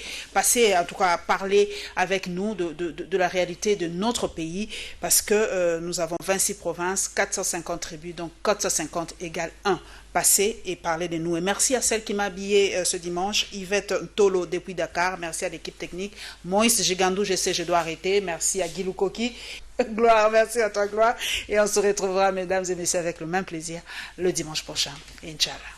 en tout cas à parler avec nous de la réalité de notre pays, parce que nous avons 26 provinces, 450 tribus, donc 450 égale 1. Passez et parlez de nous. Et merci à celle qui m'a habillé ce dimanche, Yvette Tolo depuis Dakar. Merci à l'équipe technique. Moïse Gigandou, je sais, je dois arrêter. Merci à Guilou Koki. Gloire, merci à toi, Gloire. Et on se retrouvera, mesdames et messieurs, avec le même plaisir le dimanche prochain. Inch'Allah.